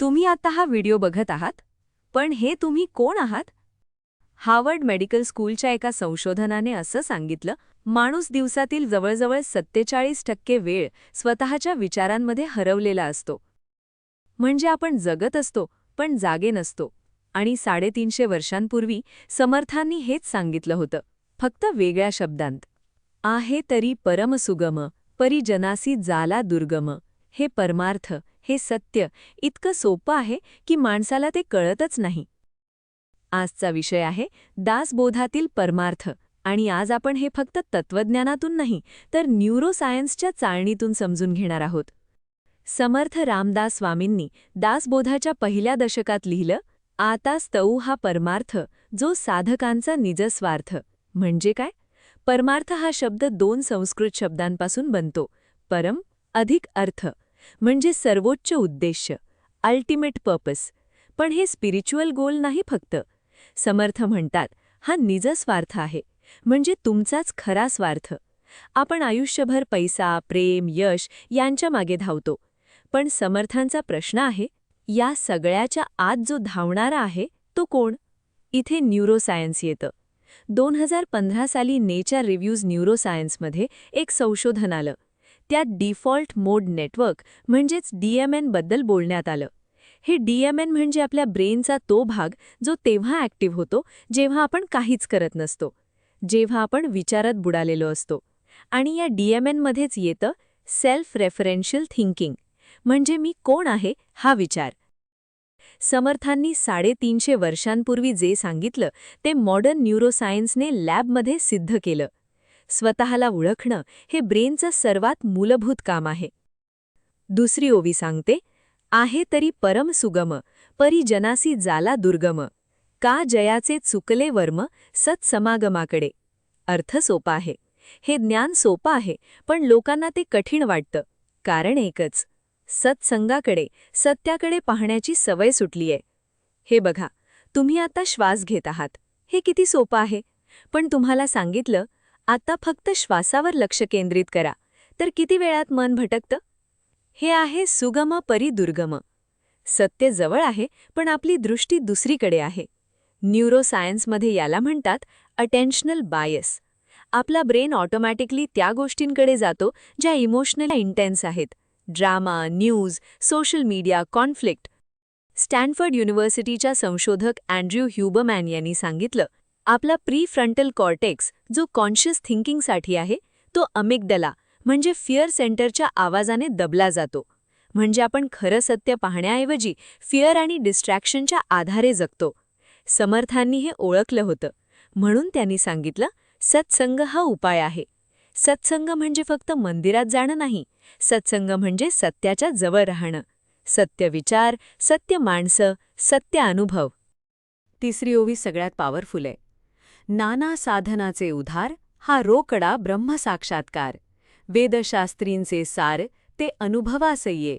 तुम्ही आता हा व्हिडिओ बघत आहात, पण हे तुम्ही कोण आहात? हार्वर्ड मेडिकल स्कूलच्या एका संशोधनाने असं सांगितलं, माणूस दिवसातील जवळजवळ 47% वेळ स्वतःच्या विचारांमध्ये हरवलेला असतो. म्हणजे आपण जगत असतो, पण जागे नसतो. आणि 350 वर्षांपूर्वी समर्थांनी हेच सांगितलं होतं, फक्त वेगळ्या शब्दांत. आहे तरी परमसुगम, परी जनासी जाला दुर्गम. हे परमार्थ, हे सत्य इतकं सोपं आहे की माणसाला ते कळतच नाही. आजचा विषय आहे दासबोधातील परमार्थ, आणि आज आपण हे फक्त तत्वज्ञानातून नाही तर न्यूरोसायन्सच्या चाळणीतून समजून घेणार आहोत. समर्थ रामदास स्वामींनी दासबोधाच्या पहिल्या दशकात लिहिलं, आता स्तऊ हा परमार्थ, जो साधकांचा निजस्वार्थ. म्हणजे काय? परमार्थ हा शब्द 2 संस्कृत शब्दांपासून बनतो. परम अधिक अर्थ म्हणजे सर्वोच्च उद्देश्य, अल्टिमेट पर्पस. पण हे स्पिरिच्युअल गोल नाही फक्त. समर्थ म्हणतात, हा निजस्वार्थ आहे, म्हणजे तुमचाच खरा स्वार्थ. आपण आयुष्यभर पैसा, प्रेम, यश यांच्या मागे धावतो. पण समर्थांचा प्रश्न आहे, या सगळ्याच्या आत जो धावणारा आहे तो कोण? इथे न्यूरोसायन्स येतं. 2015 साली नेचर रिव्ह्यूज न्यूरोसायन्समध्ये एक संशोधन आलं. त्यात डिफॉल्ट मोड नेटवर्क म्हणजेच DMN बद्दल बोलण्यात आलं. हे DMN म्हणजे आपल्या ब्रेनचा तो भाग जो तेव्हा ॲक्टिव्ह होतो जेव्हा आपण काहीच करत नसतो, जेव्हा आपण विचारात बुडालेलो असतो. आणि या DMN मध्येच येतं सेल्फ रेफरेन्शियल थिंकिंग, म्हणजे मी कोण आहे हा विचार. समर्थांनी 350 वर्षांपूर्वी जे सांगितलं ते मॉडर्न न्यूरोसायन्सने लॅबमध्ये सिद्ध केलं. स्वतःला ओळखणं हे ब्रेनचं सर्वात मूलभूत काम आहे. दुसरी ओवी सांगते, आहे तरी परम सुगम, परी जनासी जाला दुर्गम. का जयाचे चुकले वर्म, सत्समागमाकडे. अर्थ सोपा आहे. हे ज्ञान सोपं आहे, पण लोकांना ते कठीण वाटतं. कारण एकच, सत्संगाकडे, सत्याकडे पाहण्याची सवय सुटलीये. हे बघा, तुम्ही आता श्वास घेत आहात. हे किती सोपं आहे. पण तुम्हाला सांगितलं, आता फक्त श्वासावर लक्ष केंद्रित करा, तर किती वेळात मन भटकतं? हे आहे सुगम परी दुर्गम. सत्य जवळ आहे, पण आपली दृष्टी दुसरीकडे आहे. न्यूरोसायन्समध्ये याला म्हणतात अटेन्शनल बायस. आपला ब्रेन ऑटोमॅटिकली त्या गोष्टींकडे जातो ज्या इमोशनली इंटेन्स आहेत. Drama, news, social media, conflict. Stanford युनिव्हर्सिटीच्या संशोधक अँड्र्यू ह्युबरमॅन यांनी सांगितलं, आपला प्रीफ्रंटल कॉर्टेक्स जो कॉन्शियस थिंकिंगसाठी आहे, तो अमिगडला म्हणजे फिअर सेंटरच्या आवाजाने दबला जातो. म्हणजे आपण खरं सत्य पाहण्याऐवजी फिअर आणि डिस्ट्रॅक्शनच्या आधारे जगतो. समर्थांनी हे ओळखलं होतं, म्हणून त्यांनी सांगितलं, सत्संग हा उपाय आहे. सत्संग म्हणजे फक्त मंदिरात जाणं नाही. सत्संग म्हणजे सत्याच्या जवळ राहणं. सत्य विचार, सत्य माणसं, सत्य अनुभव. तिसरी ओवी सगळ्यात पॉवरफुल आहे. नाना साधनाचे उधार, हा रोकडा ब्रह्मसाक्षात्कार. वेदशास्त्रींचे सार, ते अनुभवास ये.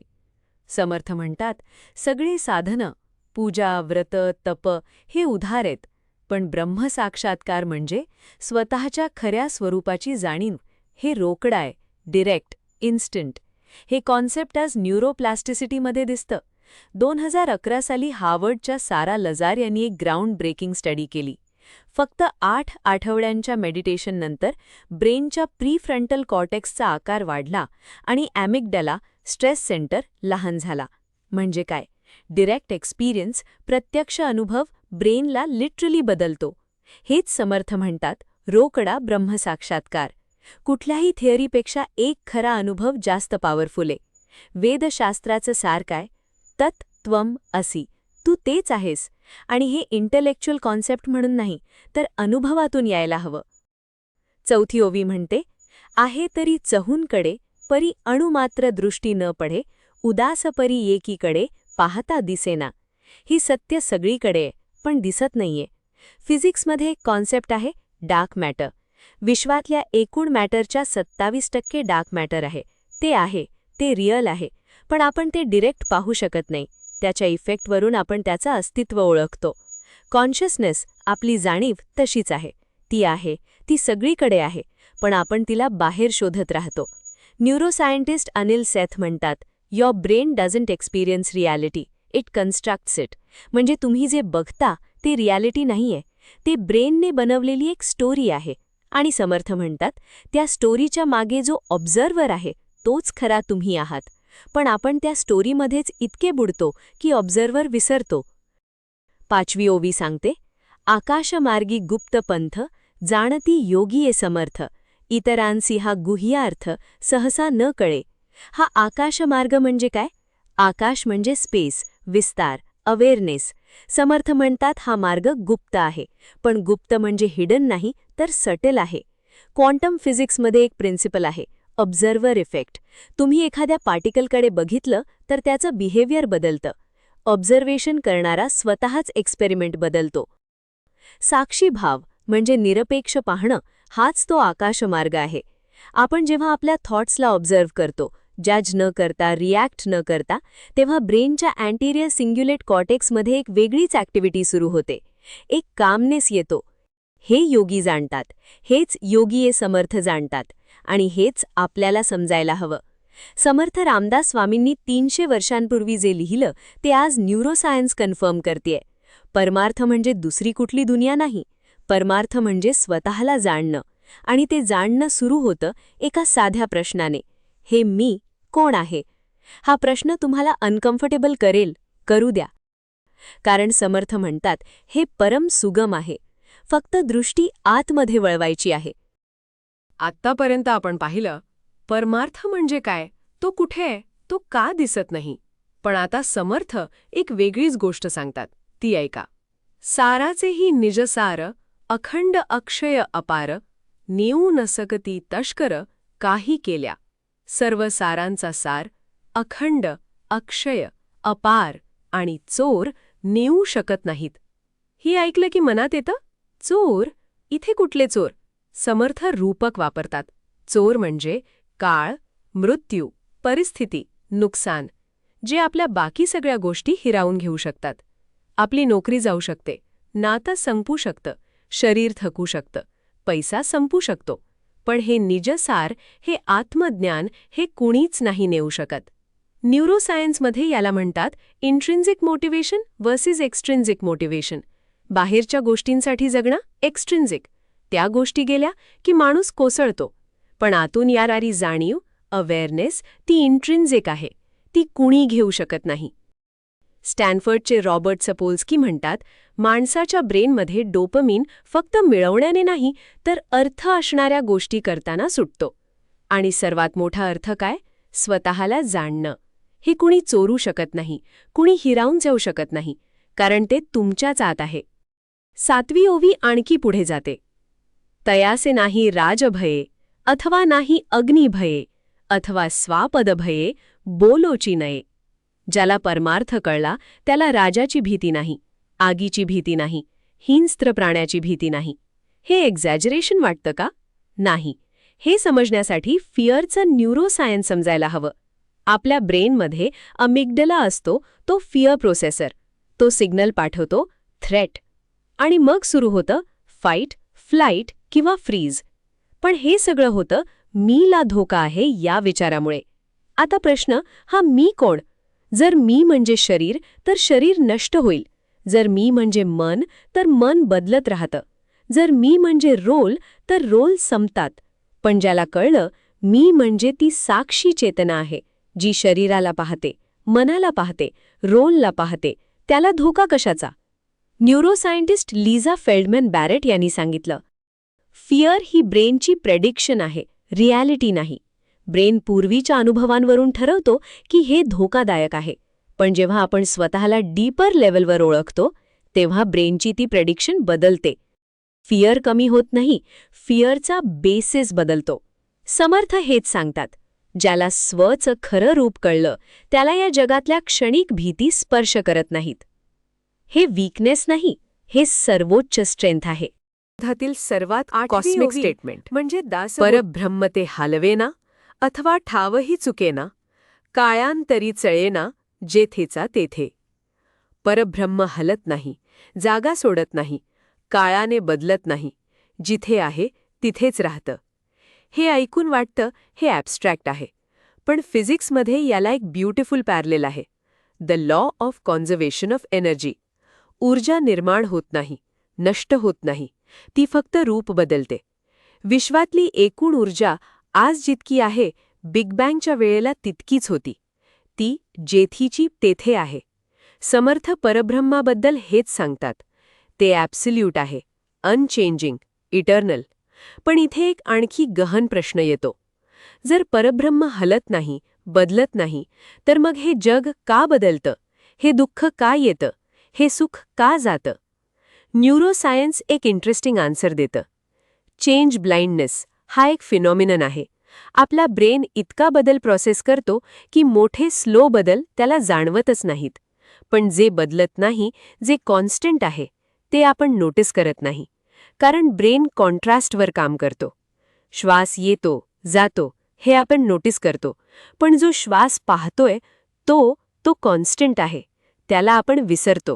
समर्थ म्हणतात, सगळी साधनं, पूजा, व्रत, तप हे उधार आहेत. पण ब्रह्मसाक्षात्कार म्हणजे स्वतःच्या खऱ्या स्वरूपाची जाणीव. हे रोकडं आहे, डिरेक्ट, इन्स्टंट. हे कॉन्सेप्ट आज न्यूरोप्लास्टिसिटीमध्ये दिसतं. 2011 साली हार्वर्डच्या सारा लजार यांनी एक ग्राउंड ब्रेकिंग स्टडी केली. फक्त 8 आठवड्यांच्या मेडिटेशननंतर ब्रेनच्या प्रीफ्रंटल कॉर्टेक्सचा आकार वाढला आणि ॲमिगडला, स्ट्रेस सेंटर, लहान झाला. म्हणजे काय? डिरेक्ट एक्सपिरियन्स, प्रत्यक्ष अनुभव ब्रेनला लिटरली बदलतो. हेच समर्थ म्हणतात, रोकडा ब्रह्मसाक्षात्कार. कुठल्याही थिअरीपेक्षा एक खरा अनुभव जास्त पॉवरफुल आहे. वेदशास्त्राचं सार काय? तत् त्वम असि. तू तेच आहेस. आणि हे इंटलेक्च्युअल कॉन्सेप्ट म्हणून नाही, तर अनुभवातून यायला हवं. चौथी ओवी म्हणते, आहे तरी चहूंकडे, परी अणुमात्र दृष्टी न पडे, उदास परी एकीकडे, पाहता दिसेना. ही सत्य सगळीकडे आहे, पण दिसत नाहीये. फिजिक्समध्ये एक कॉन्सेप्ट आहे डार्क मॅटर. विश्वातल्या एकूण मॅटरच्या 27% डार्क मॅटर आहे. ते रिअल आहे, पण आपण ते डिरेक्ट पाहू शकत नाही. त्याच्या इफेक्टवरून आपण त्याचं अस्तित्व ओळखतो. कॉन्शियसनेस, आपली जाणीव तशीच आहे. ती सगळीकडे आहे, पण आपण तिला बाहेर शोधत राहतो. न्यूरोसायंटिस्ट अनिल सेथ म्हणतात, your brain doesn't experience reality, it constructs it. म्हणजे तुम्ही जे बघता ते रियालिटी नाहीये, ते ब्रेनने बनवलेली एक स्टोरी आहे. आणि समर्थ म्हणतात, त्या स्टोरीच्या मागे जो ऑब्झर्व्हर आहे तोच खरा तुम्ही आहात. पण आपण त्या स्टोरीमध्येच इतके बुडतो की ऑब्झर्व्हर विसरतो. 5वी ओवी सांगते, आकाशमार्गी गुप्त पंथ, जाणती योगीये समर्थ, इतरांसी हा गुह्यार्थ सहसा न कळे. हा आकाशमार्ग म्हणजे काय? आकाश म्हणजे स्पेस, विस्तार, अवेअरनेस. समर्थ म्हणतात हा मार्ग गुप्त आहे, पण गुप्त म्हणजे हिडन नाही तर सटल आहे. क्वांटम फिजिक्समध्ये एक प्रिन्सिपल आहे, ऑब्झर्व्हर इफेक्ट. तुम्ही एखाद्या पार्टिकलकडे बघितलं तर त्याचं बिहेवियर बदलतं. ऑब्झर्वेशन करणारा स्वतःच एक्सपेरिमेंट बदलतो. साक्षी भाव म्हणजे निरपेक्ष पाहणं, हाच तो आकाशमार्ग आहे. आपण जेव्हा आपल्या थॉट्सला ऑब्झर्व्ह करतो, जज न करता, रिॲक्ट न करता, तेव्हा ब्रेनच्या अँटीरियर सिंग्युलेट कॉर्टेक्समध्ये एक वेगळीच ॲक्टिव्हिटी सुरू होते. एक कामनेस येतो. हे योगी जाणतात, हेच योगीये समर्थ जाणतात, आणि हेच आपल्याला समजायला हवं. समर्थ रामदास स्वामींनी 300 वर्षांपूर्वी जे लिहिलं ते आज न्यूरोसायन्स कन्फर्म करतेय. परमार्थ म्हणजे दुसरी कुठली दुनिया नाही, परमार्थ म्हणजे स्वतःला जाणणं. आणि ते जाणणं सुरू होतं एका साध्या प्रश्नाने, हे मी कोण आहे? हा प्रश्न तुम्हाला अनकम्फर्टेबल करू द्या. कारण समर्थ म्हणतात, हे परम सुगम आहे. फक्त दृष्टी आतमध्ये वळवायची आहे. आत्तापर्यंत आपण पाहिलं, परमार्थ म्हणजे काय, तो कुठे आहे, तो का दिसत नाही. पण आता समर्थ एक वेगळीच गोष्ट सांगतात, ती ऐका. साराचेही निजसार, अखंड अक्षय अपार, नेऊ न सकती तष्कर, काही केल्या. सर्व सारांचा सार, अखंड, अक्षय, अपार आणि चोर नेऊ शकत नाहीत. ही ऐकलं की मनात येतं, चोर? इथे कुठले चोर? समर्थ रूपक वापरतात. चोर म्हणजे काळ, मृत्यू, परिस्थिती, नुकसान, जे आपल्या बाकी सगळ्या गोष्टी हिरावून घेऊ शकतात. आपली नोकरी जाऊ शकते, नातं संपू शकतं, शरीर थकू शकतं, पैसा संपू शकतो. पण हे निजसार, हे आत्मज्ञान, हे कुणीच नाही नेऊ शकत. न्यूरोसायन्समध्ये याला म्हणतात इंट्रिन्सिक मोटिवेशन वर्सेस एक्स्ट्रिन्सिक मोटिवेशन. बाहेरच्या गोष्टींसाठी जगणं एक्स्ट्रिन्सिक, त्या गोष्टी गेल्या की माणूस कोसळतो. पण आतून येणारी जाणीव, अवेअरनेस, ती इंट्रिन्सिक आहे, ती कुणी घेऊ शकत नाही. स्टॅनफर्डचे रॉबर्ट सपोल्स्की म्हणतात, माणसाच्या ब्रेनमध्ये डोपामिन फक्त मिळवण्याने नाही तर अर्थ असणाऱ्या गोष्टी करताना सुटतो. आणि सर्वात मोठा अर्थ काय? स्वतःला जाणणं. हे कुणी चोरू शकत नाही, कुणी हिरावून जाऊ शकत नाही, कारण ते तुमच्याच आत आहे. 7वी ओवी आणखी पुढे जाते. तयासे नाही राजभये, अथवा नाही अग्निभये, अथवा स्वापदभये, बोलोची नये. ज्याला परमार्थ कळला त्याला राजाची भीती नाही, आगीची भीती नाही, हिंस्त्र प्राण्याची भीती नाही. हे एक्झॅजरेशन वाटतं का? नाही. हे समजण्यासाठी फिअरचं न्यूरोसायन्स समजायला हवं. आपल्या ब्रेनमध्ये अमिग्डला असतो, तो फिअर प्रोसेसर. तो सिग्नल पाठवतो थ्रेट, आणि मग सुरू होतं फाईट, फ्लाईट किंवा फ्रीज. पण हे सगळं होतं मीला धोका आहे या विचारामुळे. आता प्रश्न, हा मी कोण? जर मी म्हणजे शरीर तर शरीर नष्ट होईल. जर मी म्हणजे मन तर मन बदलत राहतं. जर मी म्हणजे रोल तर रोल संपतात. पण ज्याला कळलं मी म्हणजे ती साक्षी चेतना आहे, जी शरीराला पाहते, मनाला पाहते, रोलला पाहते, त्याला धोका कशाचा? न्यूरोसायंटिस्ट लिझा फेल्डमॅन बॅरेट यांनी सांगितलं, फिअर ही ब्रेनची प्रेडिक्शन आहे, रियालिटी नाही. ब्रेन पूर्वीच्या अनुभवांवरून ठरवतो की हे धोकादायक आहे. पण जेव्हा आपण स्वतःला डीपर लेवलवर ओळखतो तेव्हा ब्रेनची ती प्रेडिक्शन बदलते. फिअर कमी होत नाही, फिअरचा बेसिस बदलतो. समर्थ हेच सांगतात, ज्याला स्वचं खरं रूप कळलं त्याला या जगातल्या क्षणिक भीती स्पर्श करत नाहीत. हे वीकनेस नाही, हे सर्वोच्च स्ट्रेंथ आहे. धातील सर्वात कॉस्मिक कॉस्मिक स्टेटमेंट म्हणजे परब्रह्म ते हालवेना, अथवा ठावही चुकेना, काळांतरी चळेना, जेथेचा तेथे. परब्रह्म हलत नाही, जागा सोडत नाही, काळाने बदलत नाही, जिथे आहे तिथेच राहतं. हे ऐकून वाटतं हे ॲब्स्ट्रॅक्ट आहे, पण फिजिक्समध्ये याला एक ब्युटिफुल पॅरलेल आहे. The law of conservation of energy. ऊर्जा निर्माण होत नाही, नष्ट होत नाही, ती फक्त रूप बदलते. विश्वातली एकूण ऊर्जा आज जितकी आहे, बिग बँगच्या वेळेला तितकीच होती. ती जेथीची तेथे आहे. समर्थ परब्रह्माबद्दल हेच सांगतात. ते ॲब्सल्यूट आहे, अनचेंजिंग, इटर्नल. पण इथे एक आणखी गहन प्रश्न येतो. जर परब्रह्म हलत नाही, बदलत नाही, तर मग हे जग का बदलतं? हे दुःख का येतं? हे सुख का जातं? न्यूरोसायन्स एक इंटरेस्टिंग आन्सर देतं. चेंज ब्लाइंडनेस हा एक फिनॉमिनन आहे. आपला ब्रेन इतका बदल प्रोसेस करतो की मोठे स्लो बदल त्याला जाणवतच नाहीत. पण जे बदलत नाही, जे कॉन्स्टंट आहे, ते आपण नोटीस करत नाही. कारण ब्रेन कॉन्ट्रास्टवर काम करतो. श्वास येतो, जातो, हे आपण नोटीस करतो. पण जो श्वास पाहतोय, तो कॉन्स्टंट आहे. त्याला आपण विसरतो.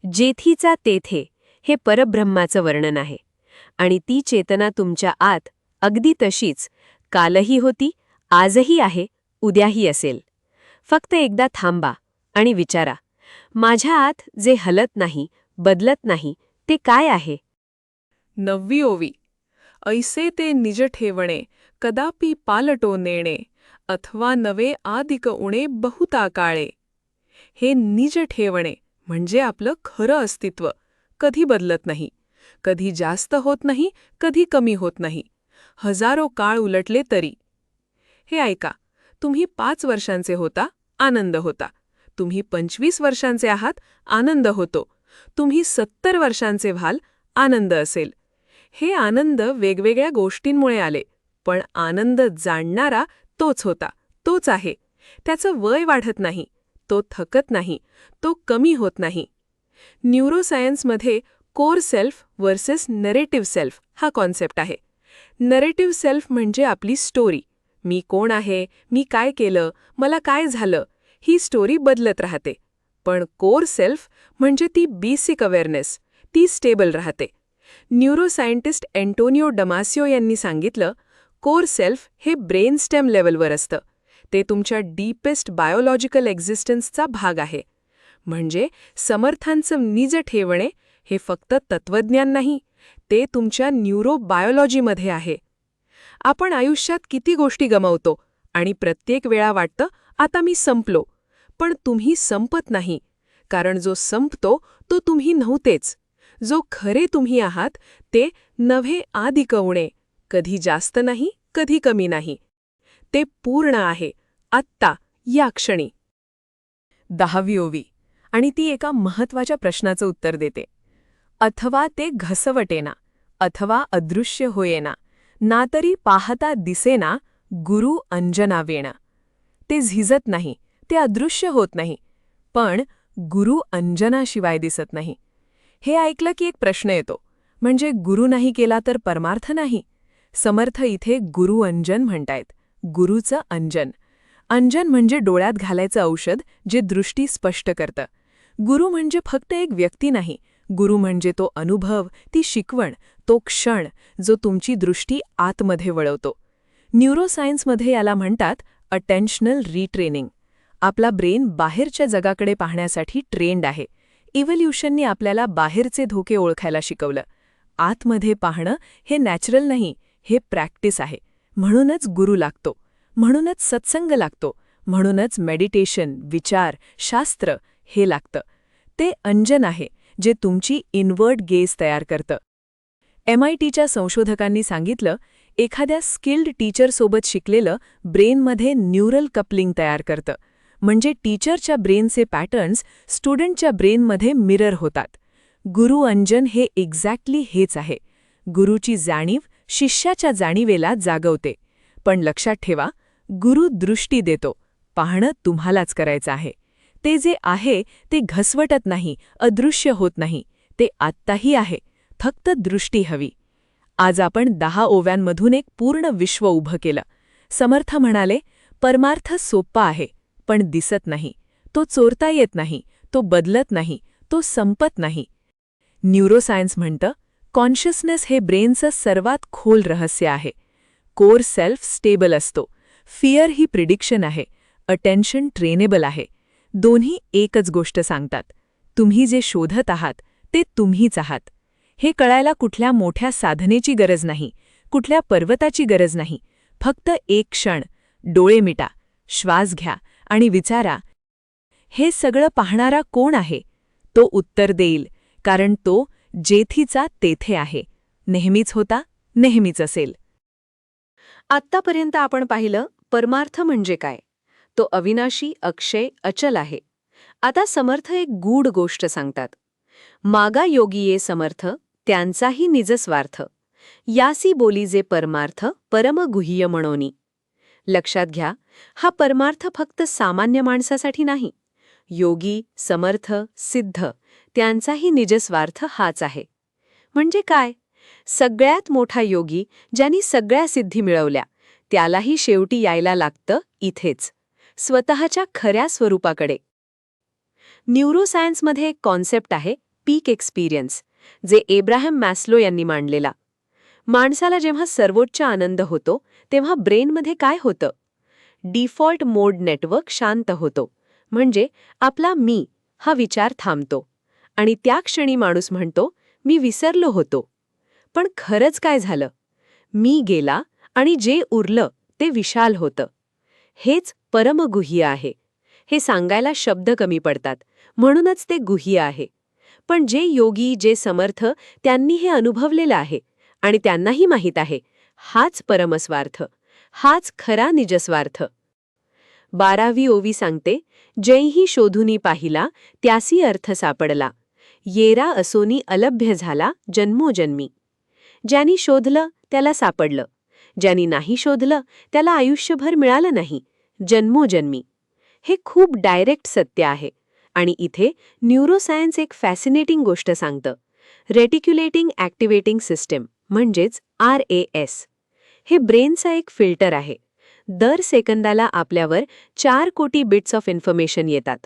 जेथीचा तेथे हे परब्रह्माचं वर्णन आहे. आणि ती चेतना तुमच्या आत अगदी तशीच कालही होती, आजही आहे, उद्याही असेल. फक्त एकदा थांबा आणि विचारा, माझ्या आत जे हलत नाही, बदलत नाही, ते काय आहे? 9वी ओवी. ऐसे ते निज ठेवणे, कदापि पालटो नेणे, अथवा नवे आदिक उणे बहुता काळे. हे निज ठेवणे म्हणजे आपलं खरं अस्तित्व कधी बदलत नाही, कधी जास्त होत नाही, कधी कमी होत नाही, हजारो काळ उलटले तरी. हे ऐका, तुम्ही 5 वर्षांचे होता, आनंद होता. तुम्ही 25 वर्षांचे आहात, आनंद होतो. तुम्ही 70 वर्षांचे व्हाल, आनंद असेल. हे आनंद वेगवेगळ्या गोष्टींमुळे आले, पण आनंद जाणणारा तोच होता, तोच आहे. त्याचं वय वाढत नाही, तो थकत नाही, तो कमी होत नाही. न्यूरोसायन्समध्ये core self versus narrative self हा कॉन्सेप्ट आहे. नरेटिव्ह सेल्फ म्हणजे आपली स्टोरी. मी कोण आहे, मी काय केलं, मला काय झालं, ही स्टोरी बदलत राहते. पण कोर सेल्फ म्हणजे ती बेसिक अवेअरनेस, ती स्टेबल राहते. न्यूरोसायंटिस्ट एंटोनियो डमासिओ यांनी सांगितलं, कोर सेल्फ हे ब्रेन स्टेम लेवलवर असतं. ते तुमच्या डीपेस्ट बायोलॉजिकल एक्झिस्टन्सचा भाग आहे. म्हणजे समर्थांचं निज ठेवणे हे फक्त तत्वज्ञान नाही, ते तुमच्या न्यूरोबायोलॉजीमध्ये आहे. आपण आयुष्यात किती गोष्टी गमावतो आणि प्रत्येक वेळा वाटतं, आता मी संपलो. पण तुम्ही संपत नाही, कारण जो संपतो तो तुम्ही नव्हतेच. जो खरे तुम्ही आहात ते नव्हे आदिक उणे, कधी जास्त नाही, कधी कमी नाही. ते पूर्ण आहे, आत्ता, या क्षणी. 10वी ओवी. आणि ती एका महत्वाच्या प्रश्नाचं उत्तर देते. अथवा ते घसवटेना, अथवा अदृश्य होयेना, ना तरी पाहता दिसेना, गुरु अंजनावेण. ते झिजत नाही, ते अदृश्य होत नाही, पण गुरु अंजनाशिवाय दिसत नाही. हे ऐकलं की एक प्रश्न येतो, म्हणजे गुरु नाही केला तर परमार्थ नाही? समर्थ इथे गुरु अंजन म्हणतायत, गुरुचं अंजन. अंजन म्हणजे डोळ्यात घालायचं औषध जे दृष्टी स्पष्ट करतं. गुरु म्हणजे फक्त एक व्यक्ती नाही, गुरु म्हणजे तो अनुभव, ती शिकवण, तो क्षण जो तुमची दृष्टी आतमध्ये वळवतो. न्यूरोसायन्समध्ये याला म्हणतात अटेन्शनल रिट्रेनिंग. आपला ब्रेन बाहेरच्या जगाकडे पाहण्यासाठी ट्रेंड आहे. इव्होल्यूशनने आपल्याला बाहेरचे धोके ओळखायला शिकवलं. आतमध्ये पाहणं हे नॅचरल नाही, हे प्रॅक्टिस आहे. म्हणूनच गुरु लागतो, म्हणूनच सत्संग लागतो, म्हणूनच मेडिटेशन, विचार, शास्त्र हे लागतं. ते अंजन आहे जे तुमची इनवर्ड गेज तयार करतं. MITच्या संशोधकांनी सांगितलं, एखाद्या स्किल्ड टीचरसोबत शिकलेलं ब्रेनमध्ये न्यूरल कपलिंग तयार करतं. म्हणजे टीचरच्या ब्रेनचे पॅटर्न्स स्टुडंटच्या ब्रेनमध्ये मिरर होतात. गुरु अंजन हे एक्झॅक्टली हेच आहे. गुरुची जाणीव शिष्याच्या जाणीवेला जागवते. पण लक्षात ठेवा, गुरु दृष्टी देतो, पाहणं तुम्हालाच करायचं आहे. ते जे आहे ते घसवटत नाही, अदृश्य होत नाही, ते आत्ताही आहे, फक्त दृष्टी हवी. आज आपण 10 ओव्यांमधून एक पूर्ण विश्व उभं केलं. समर्थ म्हणाले, परमार्थ सोप्पा आहे, पण दिसत नाही, तो चोरता येत नाही, तो बदलत नाही, तो संपत नाही. न्यूरोसायन्स म्हणतं, कॉन्शियसनेस हे ब्रेनचं सर्वात खोल रहस्य आहे. कोर सेल्फ स्टेबल असतो, फिअर ही प्रिडिक्शन आहे, अटेन्शन ट्रेनेबल आहे, दोन्ही एकच गोष्ट सांगतात. तुम्ही जे शोधत आहात ते तुम्हीच आहात. हे कळायला कुठल्या मोठ्या साधनेची गरज नाही, कुठल्या पर्वताची गरज नाही. फक्त एक क्षण, डोळे मिटा, श्वास घ्या आणि विचारा, हे सगळं पाहणारा कोण आहे? तो उत्तर देईल, कारण तो जेथीचा तेथे आहे. नेहमीच होता, नेहमीच असेल. आत्तापर्यंत आपण पाहिलं परमार्थ म्हणजे काय. तो अविनाशी, अक्षय, अचल आहे. आता समर्थ एक गूढ गोष्ट सांगतात. मागा योगी ये समर्थ, त्यांचाही निजस्वार्थ. यासी बोली जे परमार्थ, परमगुह्य म्हणोनी. लक्षात घ्या, हा परमार्थ फक्त सामान्य माणसासाठी नाही. योगी, समर्थ, सिद्ध त्यांचाही निजस्वार्थ हाच आहे. म्हणजे काय? सगळ्यात मोठा योगी, ज्यांनी सगळ्या सिद्धी मिळवल्या, त्यालाही शेवटी यायला लागतं इथेच, स्वतःच्या खऱ्या स्वरूपाकडे. न्यूरोसायन्समध्ये एक कॉन्सेप्ट आहे, पीक एक्सपिरियन्स, जे एब्राहम मॅस्लो यांनी मांडलेला. माणसाला जेव्हा सर्वोच्च आनंद होतो, तेव्हा ब्रेनमध्ये काय होतं? डिफॉल्ट मोड नेटवर्क शांत होतो. म्हणजे आपला मी हा विचार थांबतो. आणि त्या क्षणी माणूस म्हणतो, मी विसरलो होतो. पण खरंच काय झालं? मी गेला आणि जे उरलं ते विशाल होतं. हेच परमगुह्य आहे. हे सांगायला शब्द कमी पडतात, म्हणूनच ते गुह्य आहे. पण जे योगी, जे समर्थ, त्यांनी हे अनुभवलेलं आहे आणि त्यांनाही माहीत आहे, हाच परमस्वार्थ, हाच खरा निजस्वार्थ. 12वी ओवी सांगते, जैही शोधुनी पाहिला, त्यासी अर्थ सापडला. येरा असोनी अलभ्य झाला जन्मोजन्मी. ज्यांनी शोधलं त्याला सापडलं, ज्यांनी नाही शोधलं त्याला आयुष्यभर मिळालं नाही, जन्मोजन्मी. हे खूप डायरेक्ट सत्य आहे. आणि इथे न्यूरोसायन्स एक फॅसिनेटिंग गोष्ट सांगतं. रेटिक्युलेटिंग ॲक्टिवेटिंग सिस्टम म्हणजेच RAS. हे ब्रेनचा एक फिल्टर आहे. दर सेकंदाला आपल्यावर 4 कोटी बिट्स ऑफ इन्फॉर्मेशन येतात,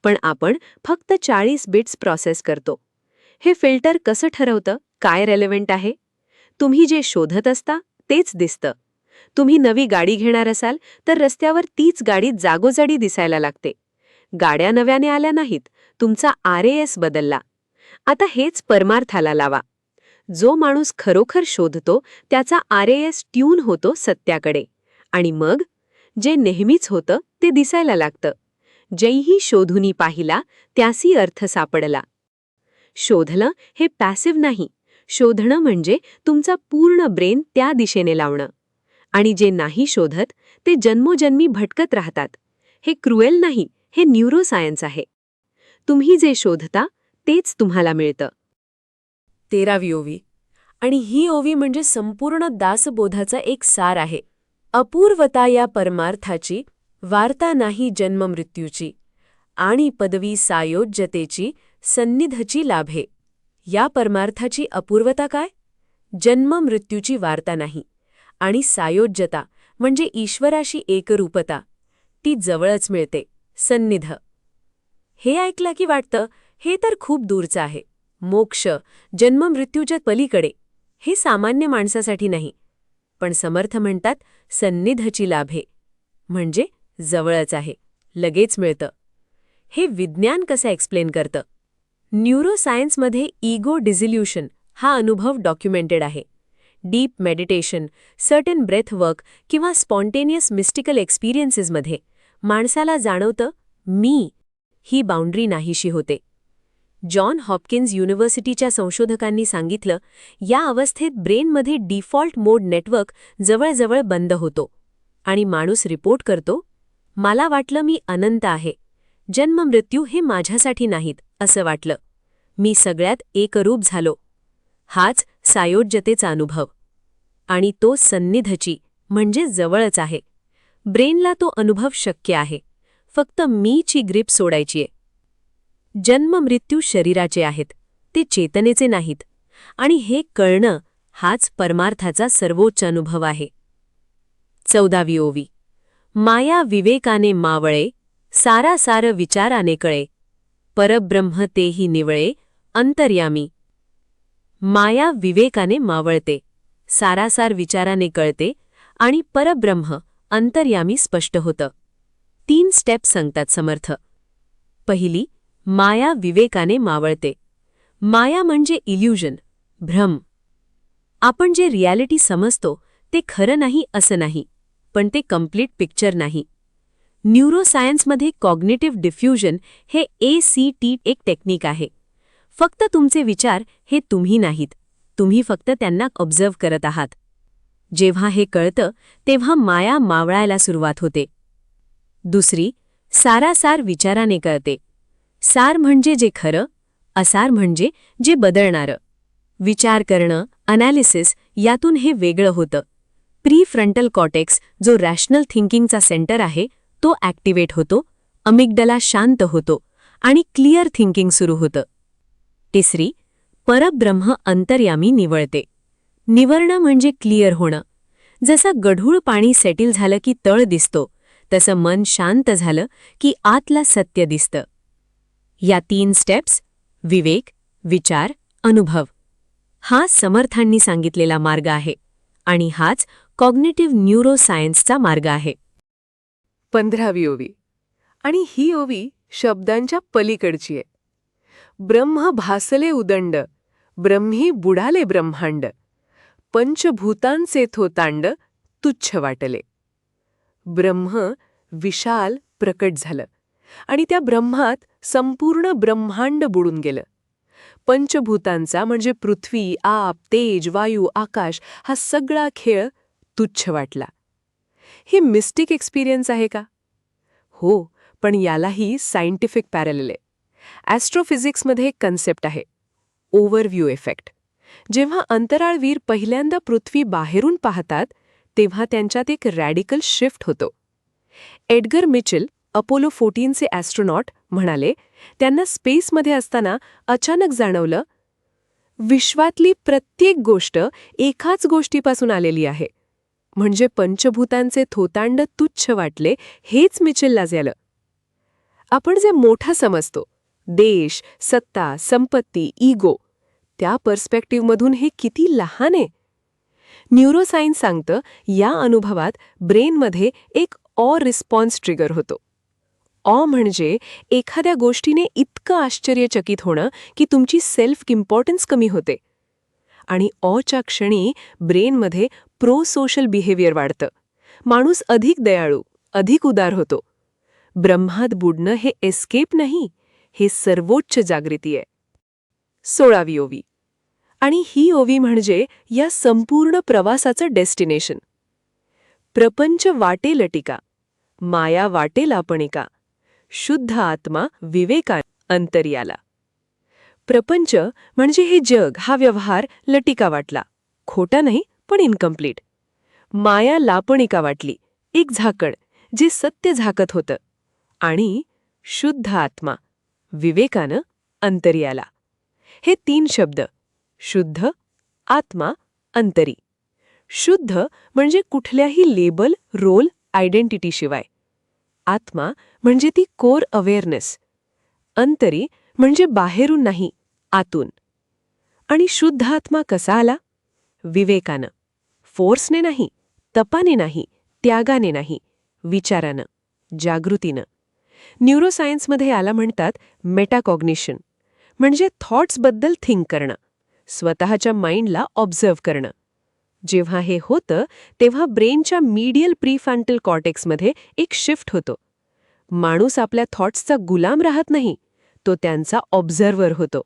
पण आपण फक्त 40 बिट्स प्रोसेस करतो. हे फिल्टर कसं ठरवतं काय रेलेव्हंट आहे? तुम्ही जे शोधत असता तेच दिसतं. तुम्ही नवी गाडी घेणार असाल तर रस्त्यावर तीच गाडी जागोजागी दिसायला लागते. गाड्या नव्याने आल्या नाहीत, तुमचा RAS बदलला. आता हेच परमार्थाला लावा. जो माणूस खरोखर शोधतो त्याचा RAS ट्यून होतो सत्याकडे. आणि मग जे नेहमीच होतं ते दिसायला लागतं. जैही शोधुनी पाहिला, त्यासी अर्थ सापडला. शोधलं हे पॅसिव्ह नाही. शोधणं म्हणजे तुमचा पूर्ण ब्रेन त्या दिशेने लावणं. आणि जे नाही शोधत ते जन्मोजन्मी भटकत राहतात. हे क्रुएल नाही, हे न्यूरोसायन्स आहे. तुम्ही जे शोधता तेच तुम्हाला मिळतं. 13वी ओवी. आणि ही ओवी म्हणजे संपूर्ण दासबोधाचा एक सार आहे. अपूर्वता या परमार्थाची, वार्ता नाही जन्ममृत्यूची, आणि पदवी सायोज्यतेची, सन्निधची लाभे. या परमार्थाची अपूर्वता काय? जन्ममृत्यूची वार्ता नाही. आणि सायोज्यता म्हणजे ईश्वराशी एकरूपता, ती जवळच मिळते, सन्निध. हे ऐकलं की वाटतं हे तर खूप दूरचं आहे. मोक्ष, जन्ममृत्यूच्या पलीकडे, हे सामान्य माणसासाठी नाही. पण समर्थ म्हणतात सन्निधची लाभे, म्हणजे जवळच आहे, लगेच मिळतं. हे विज्ञान कसं एक्सप्लेन करतं? न्यूरोसायन्समध्ये इगो डिझिल्यूशन हा अनुभव डॉक्युमेंटेड आहे. Deep meditation, certain breath work किंवा स्पॉन्टेनियस मिस्टिकल एक्सपिरियन्सेसमध्ये माणसाला जाणवतं मी ही बाउंड्री नाहीशी होते. जॉन हॉपकिन्स युनिव्हर्सिटीच्या संशोधकांनी सांगितलं, या अवस्थेत ब्रेनमध्ये डिफॉल्ट मोड नेटवर्क जवळजवळ बंद होतो आणि माणूस रिपोर्ट करतो, मला वाटलं मी अनंत आहे, जन्ममृत्यू हे माझ्यासाठी नाहीत असं वाटलं, मी सगळ्यात एकरूप झालो. हाच सायोज्यतेचा अनुभव. आणि तो सन्निधची म्हणजे जवळच आहे. ब्रेनला तो अनुभव शक्य आहे, फक्त मीची ग्रीप सोडायचीय. जन्ममृत्यू शरीराचे आहेत, ते चेतनेचे नाहीत. आणि हे कळणं हाच परमार्थाचा सर्वोच्च अनुभव आहे. 14वी ओवी. माया विवेकाने मावळे, सारासार विचाराने कळे, परब्रह्म तेही निवळे, अंतर्यामी. माया विवेकाने मावळते, सारासार विचाराने कळते आणि परब्रह्म अंतर्यामी स्पष्ट होतं. 3 स्टेप सांगतात समर्थ. पहिली, माया विवेकाने मावळते. माया म्हणजे इल्युजन, भ्रम. आपण जे रियालिटी समजतो ते खरं नाही असं नाही, पण ते कम्प्लीट पिक्चर नाही. न्यूरोसायन्समध्ये कॉग्निटिव्ह डिफ्युजन हे ACT एक टेक्निक आहे. फक्त तुमचे विचार हे तुम्ही नाहीत, तुम्ही फक्त त्यांना ऑब्झर्व्ह करत आहात. जेव्हा हे कळतं तेव्हा माया मावळायला सुरुवात होते. दुसरी, सारासार विचाराने कळते. सार म्हणजे जे खरं, असार म्हणजे जे बदलणारं. विचार करणं, अनालिसिस यातून हे वेगळं होतं. प्रीफ्रंटल कॉर्टेक्स जो रॅशनल थिंकिंगचा सेंटर आहे तो ॲक्टिवेट होतो, अमिगडला शांत होतो आणि क्लिअर थिंकिंग सुरू होतं. तिसरी, परब्रह्म अंतर्यामी निवळते. निवळणं म्हणजे क्लिअर होणं. जसं गढूळ पाणी सेटल झालं की तळ दिसतो, तसं मन शांत झालं की आतला सत्य दिसतं. या 3 स्टेप्स, विवेक, विचार, अनुभव, हा समर्थांनी सांगितलेला मार्ग आहे आणि हाच कॉग्निटिव्ह न्यूरोसायन्सचा मार्ग आहे. 15वी ओवी. आणि ही ओवी शब्दांच्या पलीकडची आहे. ब्रह्म भासले उदंड, ब्रह्मी बुडाले ब्रह्मांड, पंचभूतांचे थोतांड तुच्छ वाटले. ब्रह्म विशाल प्रकट झालं आणि त्या ब्रह्मात संपूर्ण ब्रह्मांड बुडून गेलं. पंचभूतांचा म्हणजे पृथ्वी, आप, तेज, वायू, आकाश हा सगळा खेळ तुच्छ वाटला. हे मिस्टिक एक्सपिरियन्स आहे का? हो, पण यालाही सायंटिफिक पॅरलल आहे. ॲस्ट्रोफिजिक्समध्ये एक कन्सेप्ट आहे, ओव्हरव्ह्यू इफेक्ट. जेव्हा अंतराळवीर पहिल्यांदा पृथ्वी बाहेरून पाहतात तेव्हा त्यांच्यात एक रॅडिकल शिफ्ट होतो. एडगर मिचेल, अपोलो 14चे ॲस्ट्रोनॉट, म्हणाले त्यांना स्पेसमध्ये असताना अचानक जाणवलं, विश्वातली प्रत्येक गोष्ट एकाच गोष्टीपासून आलेली आहे. म्हणजे पंचभूतांचे थोतांड तुच्छ वाटले हेच मिचेलला झालं. आपण जे मोठं समजतो, देश, सत्ता, संपत्ती, इगो, त्या पर्स्पेक्टिव्हमधून हे किती लहान आहे. न्यूरोसायन्स सांगतं या अनुभवात ब्रेनमध्ये एक ऑ रिस्पॉन्स ट्रिगर होतो. ऑ म्हणजे एखाद्या गोष्टीने इतकं आश्चर्यचकित होणं की तुमची सेल्फ इम्पॉर्टन्स कमी होते. आणि ऑच्या क्षणी ब्रेनमध्ये प्रो सोशल बिहेवियर वाढतं. माणूस अधिक दयाळू, अधिक उदार होतो. ब्रह्मात बुडणं हे एस्केप नाही, हे सर्वोच्च जागृती आहे. 16वी ओवी. आणि ही ओवी म्हणजे या संपूर्ण प्रवासाचं डेस्टिनेशन. प्रपंच वाटे लटिका, माया वाटे लापणिका, शुद्ध आत्मा विवेका अंतर्याला. प्रपंच म्हणजे हे जग, हा व्यवहार लटिका वाटला, खोटा नाही पण इनकम्प्लीट. माया लापणिका वाटली, एक झाकण जे सत्य झाकत होतं. आणि शुद्ध आत्मा विवेकानं अंतर्याला. हे 3 शब्द, शुद्ध, आत्मा, अंतरी. शुद्ध म्हणजे कुठल्याही लेबल, रोल, आयडेंटिटीशिवाय. आत्मा म्हणजे ती कोर अवेअरनेस. अंतरी म्हणजे बाहेरून नाही, आतून. आणि शुद्ध आत्मा कसा आला? विवेकानं. फोर्सने नाही, तपाने नाही, त्यागाने नाही, विचारानं, जागृतीनं. न्यूरोसायन्समध्ये याला म्हणतात मेटाकॉग्निशन, म्हणजे थॉट्सबद्दल थिंक करणं, स्वतःच्या माइंडला ऑब्झर्व्ह करणं. जेव्हा हे होतं तेव्हा ब्रेनच्या मीडियल प्रीफ्रंटल कॉर्टेक्समध्ये एक शिफ्ट होतो. माणूस आपल्या थॉट्सचा गुलाम राहत नाही, तो त्यांचा ऑब्झर्व्हर होतो.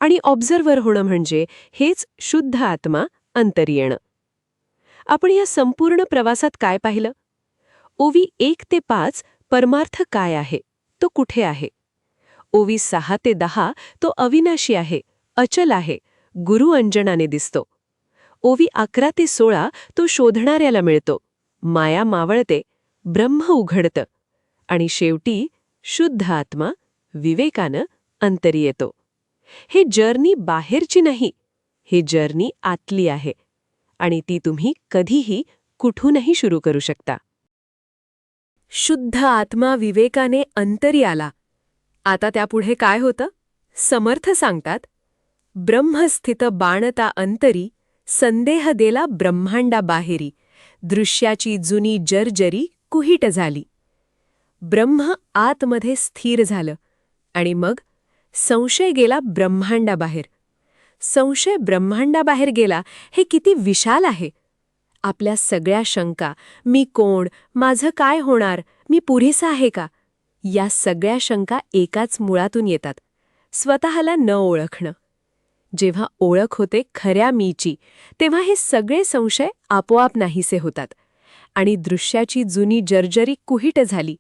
आणि ऑब्झर्व्हर होणं म्हणजे हेच शुद्ध आत्मा अंतरी येणं. आपण या संपूर्ण प्रवासात काय पाहिलं? ओवी 1 ते 5 परमार्थ काय आहे, तो कुठे आहे? ओवी 6 ते 10 तो अविनाशी आहे, अचल आहे, गुरु अंजनाने दिसतो. ओवी 11 ते 16 तो शोधणाऱ्याला मिळतो, माया मावळते, ब्रह्म उघडतं. आणि शेवटी शुद्ध आत्मा विवेकानं अंतरी येतो. हे जर्नी बाहेरची नाही, हे जर्नी आतली आहे. आणि ती तुम्ही कधीही कुठूनही सुरू करू शकता. शुद्ध आत्मा विवेकाने अंतरी आला. आता त्यापुढे काय होतं? समर्थ सांगतात, ब्रह्मस्थित बाणता अंतरी, संदेह देला ब्रह्मांडा बाहेरी, दृश्याची जुनी जर्जरी कुहीट झाली. ब्रह्म आतमध्ये स्थिर झालं, आणि मग संशय गेला ब्रह्मांडाबाहेर. संशय ब्रह्मांडाबाहेर गेला हे किती विशाल आहे. आपल्या सगळ्या शंका, मी कोण, माझं काय होणार, मी पुरेसा आहे का, या सगळ्या शंका एकाच मुळातून येतात, स्वतःला न ओळखणं. जेव्हा ओळख होते खऱ्या मीची, तेव्हा हे सगळे संशय आपोआप नाहीसे होतात आणि दृश्याची जुनी जर्जरी कुहीट झाली.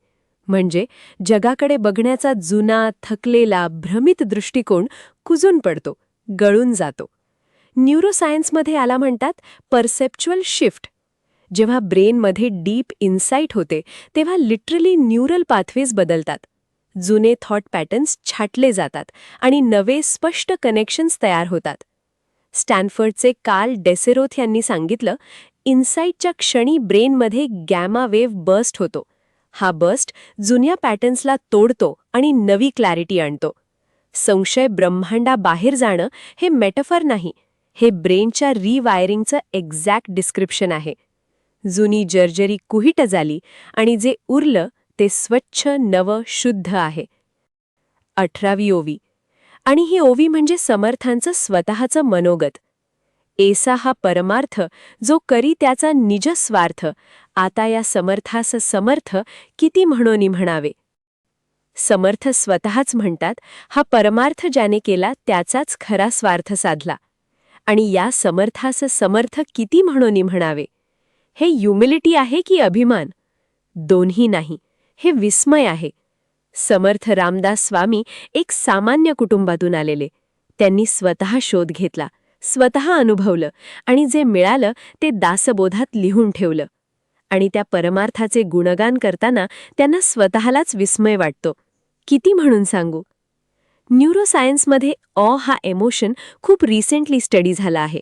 म्हणजे जगाकडे बघण्याचा जुना, थकलेला, भ्रमित दृष्टिकोन कुजून पडतो, गळून जातो. न्यूरोसायन्समध्ये याला म्हणतात परसेप्च्युअल शिफ्ट. जेव्हा ब्रेनमध्ये डीप इन्साईट होते तेव्हा लिटरली न्यूरल पाथवेज बदलतात. जुने थॉट पॅटर्न्स छाटले जातात आणि नवे स्पष्ट कनेक्शन्स तयार होतात. स्टॅनफर्डचे कार्ल डेसेरोथ यांनी सांगितलं, इन्साईटच्या क्षणी ब्रेनमध्ये गॅमा वेव्ह बर्स्ट होतो. हा बर्स्ट जुन्या पॅटर्न्सला तोडतो आणि नवी क्लॅरिटी आणतो. संशय ब्रह्मांडाबाहेर जाणं हे मेटाफर नाही, हे ब्रेनच्या रिवायरिंगचं एक्झॅक्ट डिस्क्रिप्शन आहे. जुनी जर्जरी कुहीट झाली आणि जे उरलं ते स्वच्छ, नवं, शुद्ध आहे. 18वी ओवी. आणि ही ओवी म्हणजे समर्थांचं स्वतःचं मनोगत. एसा हा परमार्थ, जो करी त्याचा निजस्वार्थ, आता या समर्थास समर्थ किती म्हणोनी म्हणावे. समर्थ स्वतःच म्हणतात, हा परमार्थ ज्याने केला त्याचाच खरा स्वार्थ साधला. आणि या समर्थास समर्थ किती म्हणोनी म्हणावे. हे ह्युमिलिटी आहे की अभिमान? दोन्ही नाही, हे विस्मय आहे. समर्थ रामदास स्वामी एक सामान्य कुटुंबातून आलेले. त्यांनी स्वतः शोध घेतला, स्वतः अनुभवलं आणि जे मिळालं ते दासबोधात लिहून ठेवलं. आणि त्या परमार्थाचे गुणगान करताना त्यांना स्वतःलाच विस्मय वाटतो. किती म्हणून सांगू? न्यूरोसायन्समध्ये हा इमोशन खूप रिसेंटली स्टडी झाला आहे.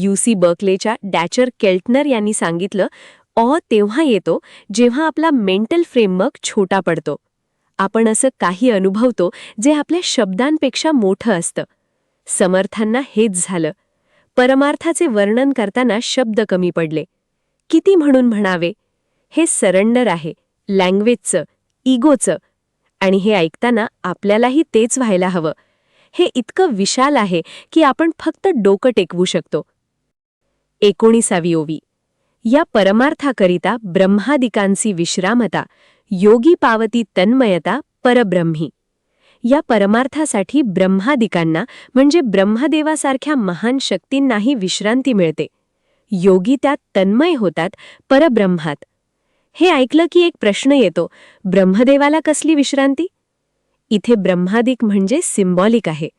UC बर्कलेच्या डॅचर केल्टनर यांनी सांगितलं, तेव्हा येतो जेव्हा आपला मेंटल फ्रेमवर्क छोटा पडतो. आपण असं काही अनुभवतो जे आपल्या शब्दांपेक्षा मोठं असतं. समर्थांना हेच झालं. परमार्थाचे वर्णन करताना शब्द कमी पडले. किती म्हणून म्हणावे? हे सरेंडर आहे, लँग्वेजचं, इगोचं. आणि हे ऐकताना आपल्यालाही तेच व्हायला हवं. हे इतकं विशाल आहे की आपण फक्त डोकं टेकवू शकतो. 19वी ओवी. या परमार्थाकरिता ब्रह्मादिकांची विश्रामता, योगी पावती तन्मयता परब्रह्मी. या परमार्थासाठी ब्रह्मादिकांना म्हणजे ब्रह्मदेवासारख्या महान शक्तींनाही विश्रांती मिळते. योगी त्यात तन्मय होतात परब्रह्मात. हे ऐकलं की एक प्रश्न येतो, ब्रह्मदेवाला कसली विश्रांती? इथे ब्रह्मादिक म्हणजे सिम्बॉलिक आहे.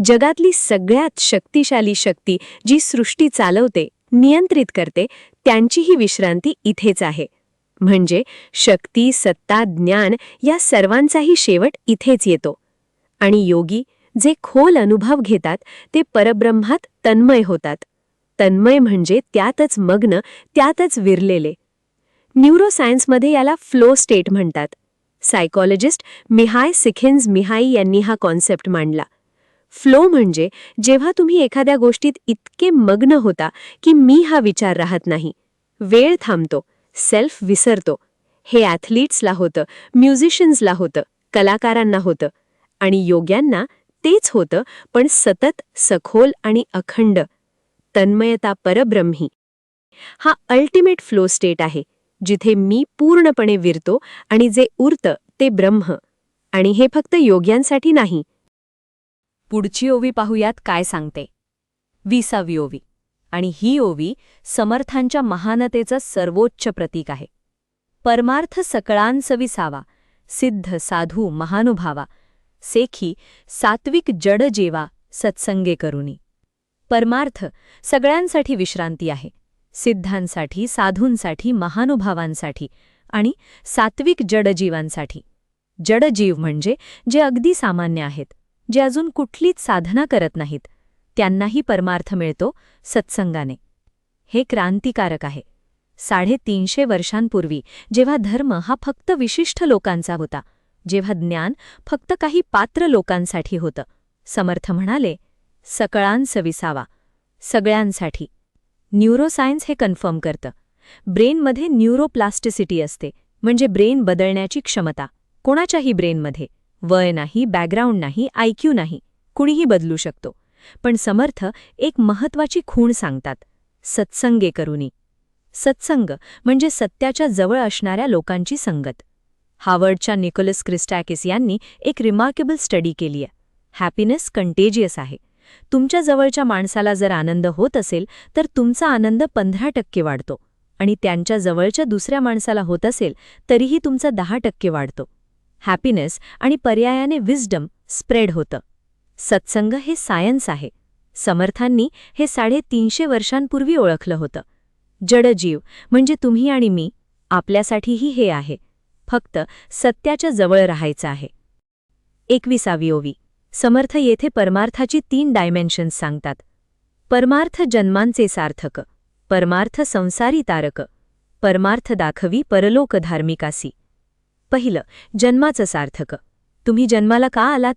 जगातली सगळ्यात शक्तिशाली शक्ती जी सृष्टी चालवते, नियंत्रित करते, त्यांचीही विश्रांती इथेच आहे. म्हणजे शक्ती, सत्ता, ज्ञान या सर्वांचाही शेवट इथेच येतो. आणि योगी जे खोल अनुभव घेतात ते परब्रह्मात तन्मय होतात. तन्मय म्हणजे त्यातच मग्न, त्यातच विरलेले. न्यूरोसायन्समध्ये याला फ्लो स्टेट म्हणतात. सायकॉलॉजिस्ट मिहाय सिखिन्झ-मिहाई यांनी हा कॉन्सेप्ट मांडला. फ्लो म्हणजे जेव्हा तुम्ही एखाद्या गोष्टीत इतके मग्न होता की मी हा विचार राहत नाही. वेळ थांबतो, सेल्फ विसरतो. हे ॲथलीट्सला होतं, म्युझिशियन्सला होतं, कलाकारांना होतं. आणि योग्यांना तेच होतं, पण सतत, सखोल आणि अखंड. तन्मयता परब्रह्मी हा अल्टिमेट फ्लो स्टेट आहे, जिथे मी पूर्णपणे विरतो आणि जे उरतं ते ब्रह्म. आणि हे फक्त योग्यांसाठी नाही. पुढची ओवी पाहूयात काय सांगते. 20वी ओवी. आणि ही ओवी समर्थांच्या महानतेचं सर्वोच्च प्रतीक आहे. परमार्थ सकळांस विसावा, सिद्ध साधू महानुभावा, सेखी सात्विक जड जेवा सत्संगे करुणी. परमार्थ सगळ्यांसाठी विश्रांती आहे. सिद्धांसाठी, साधूंसाठी, महानुभावांसाठी आणि सात्विक जडजीवांसाठी. जडजीव म्हणजे जे अगदी सामान्य आहेत, जे अजून कुठलीच साधना करत नाहीत, त्यांनाही परमार्थ मिळतो सत्संगाने. हे क्रांतिकारक आहे. 350 वर्षांपूर्वी जेव्हा धर्म हा फक्त विशिष्ट लोकांचा होता, जेव्हा ज्ञान फक्त काही पात्र लोकांसाठी होतं, समर्थ म्हणाले, सकळांस विसावा, सगळ्यांसाठी. न्यूरोसायन्स हे कन्फर्म करतं. ब्रेनमध्ये न्यूरोप्लास्टिसिटी असते, म्हणजे ब्रेन बदलण्याची क्षमता. कोणाच्याही ब्रेनमध्ये, वय नाही, बॅकग्राऊंड नाही, IQ नाही, कुणीही बदलू शकतो. पण समर्थ एक महत्वाची खूण सांगतात, सत्संगे करुनी. सत्संग म्हणजे सत्याच्या जवळ असणाऱ्या लोकांची संगत. हार्वर्डच्या निकोलस क्रिस्टॅकिस यांनी एक रिमार्केबल स्टडी केली आहे. हॅपीनेस कंटेजियस आहे. तुमच्या जवळच्या माणसाला जर आनंद होत असेल तर तुमचा आनंद 15% वाढतो आणि त्यांच्या जवळच्या दुसऱ्या माणसाला होत असेल तरीही तुमचा 10% वाढतो. हॅपीनेस आणि पर्यायाने विस्डम स्प्रेड होतं. सत्संग हे सायन्स आहे. समर्थांनी हे 350 वर्षांपूर्वी ओळखलं होतं. जडजीव म्हणजे तुम्ही आणि मी, आपल्यासाठीही हे आहे. फक्त सत्याच्या जवळ राहायचं आहे. 21वी ओवी. समर्थ येथे परमार्थाची 3 डायमेन्शन्स सांगतात. परमार्थ जन्मांचे सार्थक, परमार्थ संसारी तारक, परमार्थ दाखवी परलोक धार्मिकासी. पहिलं, जन्माचं सार्थक. तुम्ही जन्माला का आलात?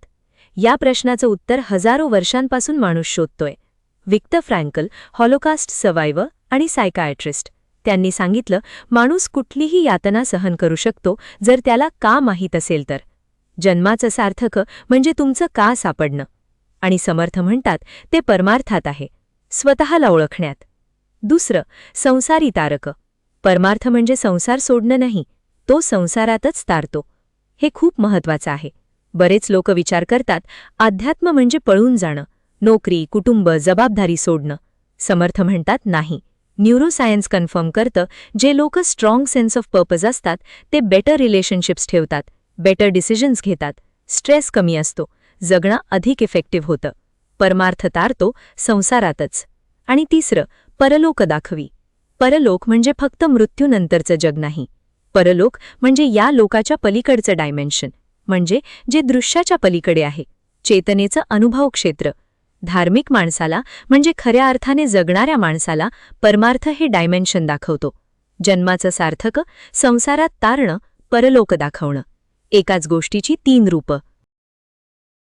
या प्रश्नाचं उत्तर हजारो वर्षांपासून माणूस शोधतोय. विक्टर फ्रँकल, हॉलोकास्ट सर्व्हायव्हर आणि सायकायट्रिस्ट, त्यांनी सांगितलं, माणूस कुठलीही यातना सहन करू शकतो जर त्याला का माहीत असेल तर. जन्माचं सार्थक म्हणजे तुमचं का सापडणं. आणि समर्थ म्हणतात ते परमार्थात आहे, स्वतःला ओळखण्यात. दुसरं, संसारी तारक. परमार्थ म्हणजे संसार सोडणं नाही, तो संसारातच तारतो. हे खूप महत्वाचं आहे. बरेच लोक विचार करतात अध्यात्म म्हणजे पळून जाणं, नोकरी, कुटुंब, जबाबदारी सोडणं. समर्थ म्हणतात नाही. न्यूरोसायन्स कन्फर्म करतं जे लोक स्ट्रॉंग सेन्स ऑफ पर्पज असतात ते बेटर रिलेशनशिप्स ठेवतात, बेटर डिसिजन्स घेतात, स्ट्रेस कमी असतो, जगणं अधिक इफेक्टिव्ह होतं. परमार्थ तारतो संसारातच. आणि तिसरं, परलोक दाखवी. परलोक म्हणजे फक्त मृत्यूनंतरचं जग नाही. परलोक म्हणजे या लोकाच्या पलीकडचं डायमेन्शन, म्हणजे जे दृश्याच्या पलीकडे आहे, चेतनेचं अनुभव क्षेत्र. धार्मिक माणसाला म्हणजे खऱ्या अर्थाने जगणाऱ्या माणसाला परमार्थ हे डायमेन्शन दाखवतो. जन्माचं सार्थक, संसारात तारणं, परलोक दाखवणं. एकाच गोष्टीची 3 रूपं.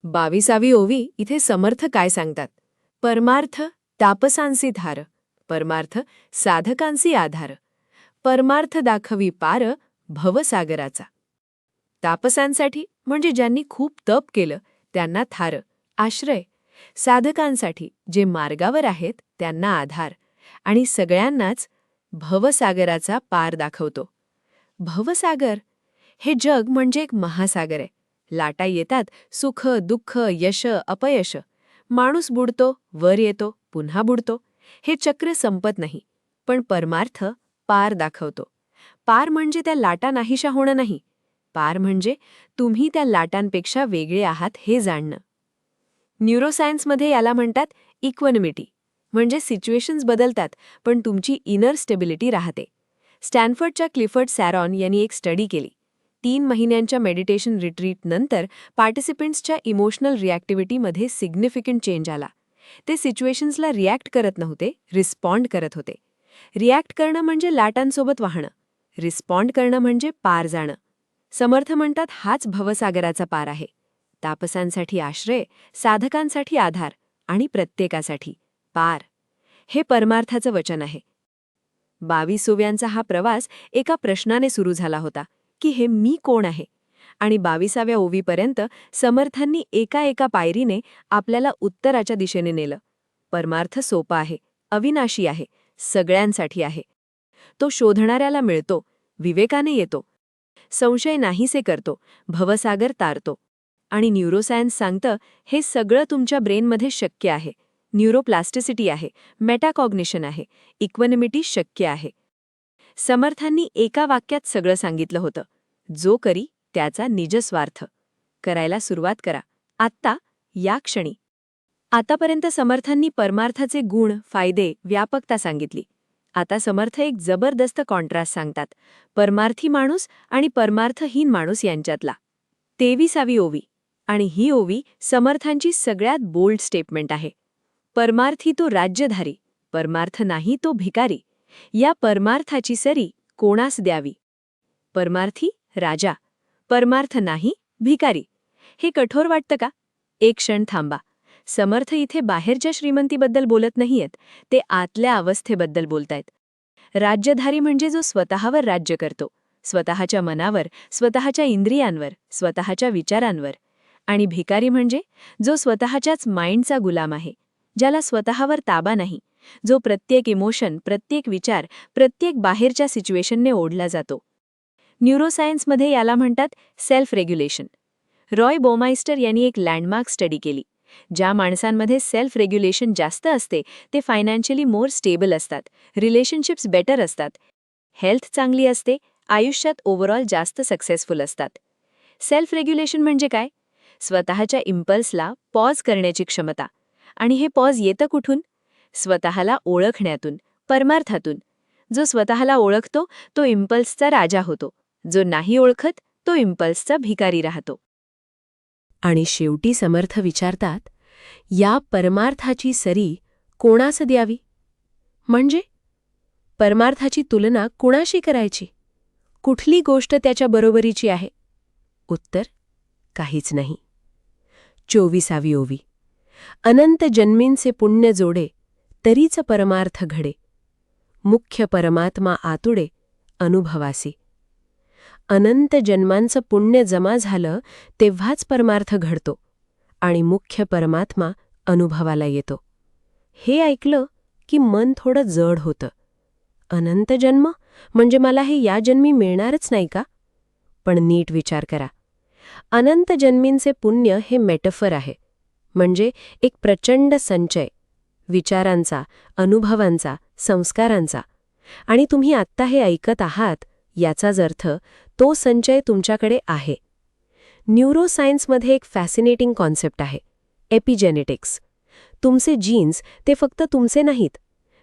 22वी ओवी इथे समर्थ काय सांगतात? परमार्थ तापसांसी धार, परमार्थ साधकांसी आधार, परमार्थ दाखवी पार भवसागराचा. तापसांसाठी म्हणजे ज्यांनी खूप तप केलं त्यांना थार, आश्रय. साधकांसाठी जे मार्गावर आहेत त्यांना आधार. आणि सगळ्यांनाच भवसागराचा पार दाखवतो. भवसागर हे जग म्हणजे एक महासागर आहे. लाटा येतात, सुख, दुःख, यश, अपयश. माणूस बुडतो, वर येतो, पुन्हा बुडतो. हे चक्र संपत नाही. पण परमार्थ पार दाखवतो. पार म्हणजे त्या लाटा नाहीशा होणं नाही. पार म्हणजे तुम्ही त्या लाटांपेक्षा वेगळे आहात हे जाणणं. न्यूरोसायन्समध्ये याला म्हणतात इक्वनिमिटी, म्हणजे सिच्युएशन्स बदलतात पण तुमची इनर स्टेबिलिटी राहते. स्टॅनफर्डच्या क्लिफर्ड सॅरॉन यांनी एक स्टडी केली. 3 महिन्यांच्या मेडिटेशन रिट्रीट नंतर पार्टिसिपंट्सच्या इमोशनल रिॲक्टिव्हिटीमध्ये सिग्निफिकंट चेंज आला. ते सिच्युएशन्सला रिॲक्ट करत नव्हते, रिस्पॉन्ड करत होते. रिॲक्ट करणं म्हणजे लाटांसोबत वाहणं, रिस्पॉन्ड करणं म्हणजे पार जाणं. समर्थ म्हणतात हाच भवसागराचा पार आहे. तापसांसाठी आश्रय, साधकांसाठी आधार आणि प्रत्येकासाठी पार. हे परमार्थाचं वचन आहे. 22व्यांचा हा प्रवास एका प्रश्नाने सुरू झाला होता की हे मी कोण आहे. आणि 22व्या ओवीपर्यंत समर्थांनी एका पायरीने आपल्याला उत्तराच्या दिशेने नेलं. परमार्थ सोपा आहे, अविनाशी आहे, सगळ्यांसाठी आहे. तो शोधणाऱ्याला मिळतो, विवेकाने येतो, संशय नाहीसे करतो, भवसागर तारतो. आणि न्यूरोसायन्स सांगतं हे सगळं तुमच्या ब्रेनमध्ये शक्य आहे. न्यूरोप्लास्टिसिटी आहे, मेटाकॉग्निशन आहे, इक्वनिमिटी शक्य आहे. समर्थांनी एका वाक्यात सगळं सांगितलं होतं. जो करी त्याचा निजस्वार्थ. करायला सुरुवात करा, आत्ता, या क्षणी. आतापर्यंत समर्थांनी परमार्थाचे गुण, फायदे, व्यापकता सांगितली. आता समर्थ एक जबरदस्त कॉन्ट्रास्ट सांगतात, परमार्थी माणूस आणि परमार्थहीन माणूस यांच्यातला. 23वी ओवी. आणि ही ओवी समर्थांची सगळ्यात बोल्ड स्टेटमेंट आहे. परमार्थी तो राज्यधारी, परमार्थ नाही तो भिकारी. या परमार्थाची सरी कोणास द्यावी? परमार्थी राजा, परमार्थ नाही भिकारी. हे कठोर वाटतं का? एक क्षण थांबा. समर्थ इथे बाहेरच्या श्रीमंतीबद्दल बोलत नाहीयेत, ते आतल्या अवस्थेबद्दल बोलतायत. राज्यधारी म्हणजे जो स्वतःवर राज्य करतो, स्वतःच्या मनावर, स्वतःच्या इंद्रियांवर, स्वतःच्या विचारांवर. आणि भिकारी म्हणजे जो स्वतःच्याच माइंडचा गुलाम आहे, ज्याला स्वतःवर ताबा नाही, जो प्रत्येक इमोशन, प्रत्येक विचार, प्रत्येक बाहेरच्या सिच्युएशनने ओढला जातो. न्यूरोसायन्समध्ये याला म्हणतात सेल्फ रेग्युलेशन. रॉय बोमाइस्टर यांनी एक लँडमार्क स्टडी केली. ज्या माणसांमध्ये सेल्फ रेग्युलेशन जास्त असते ते फायनान्शियली मोर स्टेबल असतात, रिलेशनशिप्स बेटर असतात, हेल्थ चांगली असते, आयुष्यात ओव्हरऑल जास्त सक्सेसफुल असतात. सेल्फ रेग्युलेशन म्हणजे काय? स्वतःच्या इम्पल्सला पॉज करण्याची क्षमता. आणि हे पॉज येतं कुठून? स्वतःला ओळखण्यातून, परमार्थातून. जो स्वतःला ओळखतो तो इम्पल्सचा राजा होतो, जो नाही ओळखत तो इम्पल्सचा भिकारी राहतो. आणि शेवटी समर्थ विचारतात, या परमार्थाची सरी कोणास द्यावी? म्हणजे परमार्थाची तुलना कुणाशी करायची? कुठली गोष्ट त्याच्या बरोबरीची आहे? उत्तर काहीच नाही. 24वी ओवी. अनंत जन्मींचे पुण्य जोडे तरीच परमार्थ घडे. मुख्य परमात्मा आतुडे अनुभवासी. अनंत जन्मांचं पुण्य जमा झालं तेव्हाच परमार्थ घडतो आणि मुख्य परमात्मा अनुभवाला येतो. हे ऐकलं की मन थोडं जड होतं. अनंत जन्म म्हणजे मला हे या जन्मी मिळणारच नाही का? पण नीट विचार करा. अनंत जन्मींचे पुण्य हे मेटाफर आहे, म्हणजे एक प्रचंड संचय विचारांचा, अनुभवांचा, संस्कारांचा. आणि तुम्ही आत्ता हे ऐकत आहात याचाच अर्थ तो संचय तुमच्याकडे आहे. न्यूरोसायन्समध्ये एक फॅसिनेटिंग कॉन्सेप्ट आहे, एपिजेनेटिक्स. तुमचे जीन्स ते फक्त तुमचे नाहीत,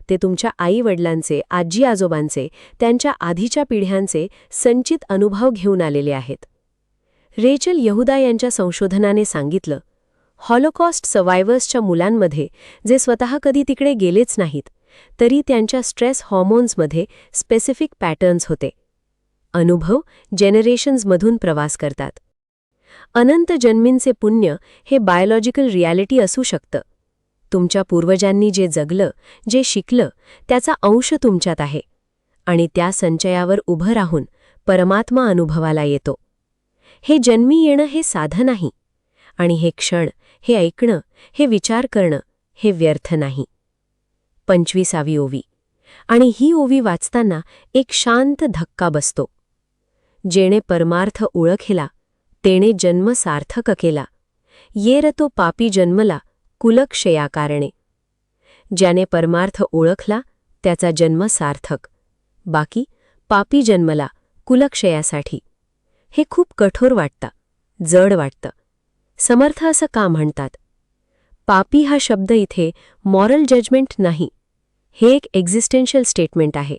ते तुमच्या आई-वडिलांचे, आजी-आजोबांचे, त्यांच्या आधीच्या पिढ्यांचे संचित अनुभव घेऊन आलेले आहेत. रेचल यहुदा यांच्या संशोधनाने सांगितलं, हॉलोकॉस्ट सर्व्हायव्हर्सच्या मुलांमध्ये जे स्वतः कधी तिकडे गेलेच नाहीत, तरी त्यांच्या स्ट्रेस हॉर्मोन्समध्ये स्पेसिफिक पॅटर्न्स होते. अनुभव जेनरेशन्समधून प्रवास करतात. अनंत जन्मींचे पुण्य हे बायोलॉजिकल रियालिटी असू शकतं. तुमच्या पूर्वजांनी जे जगलं, जे शिकलं, त्याचा अंश तुमच्यात आहे. आणि त्या संचयावर उभं राहून परमात्मा अनुभवाला येतो. हे जन्मी येणं हे साधं नाही. आणि हे क्षण, हे ऐकणं, हे विचार करणं, हे व्यर्थ नाही. 25वी ओवी. आणि ही ओवी वाचताना एक शांत धक्का बसतो. जेणे परमार्थ ओळखेला, तेणे जन्म सार्थक केला. येर तो पापी जन्मला, कुलक्षया कारणे. ज्याने परमार्थ ओळखला त्याचा जन्म सार्थक. बाकी पापी जन्मला कुलक्षयासाठी. हे खूप कठोर वाटतं, जड वाटतं. समर्थ असं का म्हणतात? पापी हा शब्द इथे मॉरल जजमेंट नाही, हे एक एक्झिस्टेन्शियल स्टेटमेंट आहे.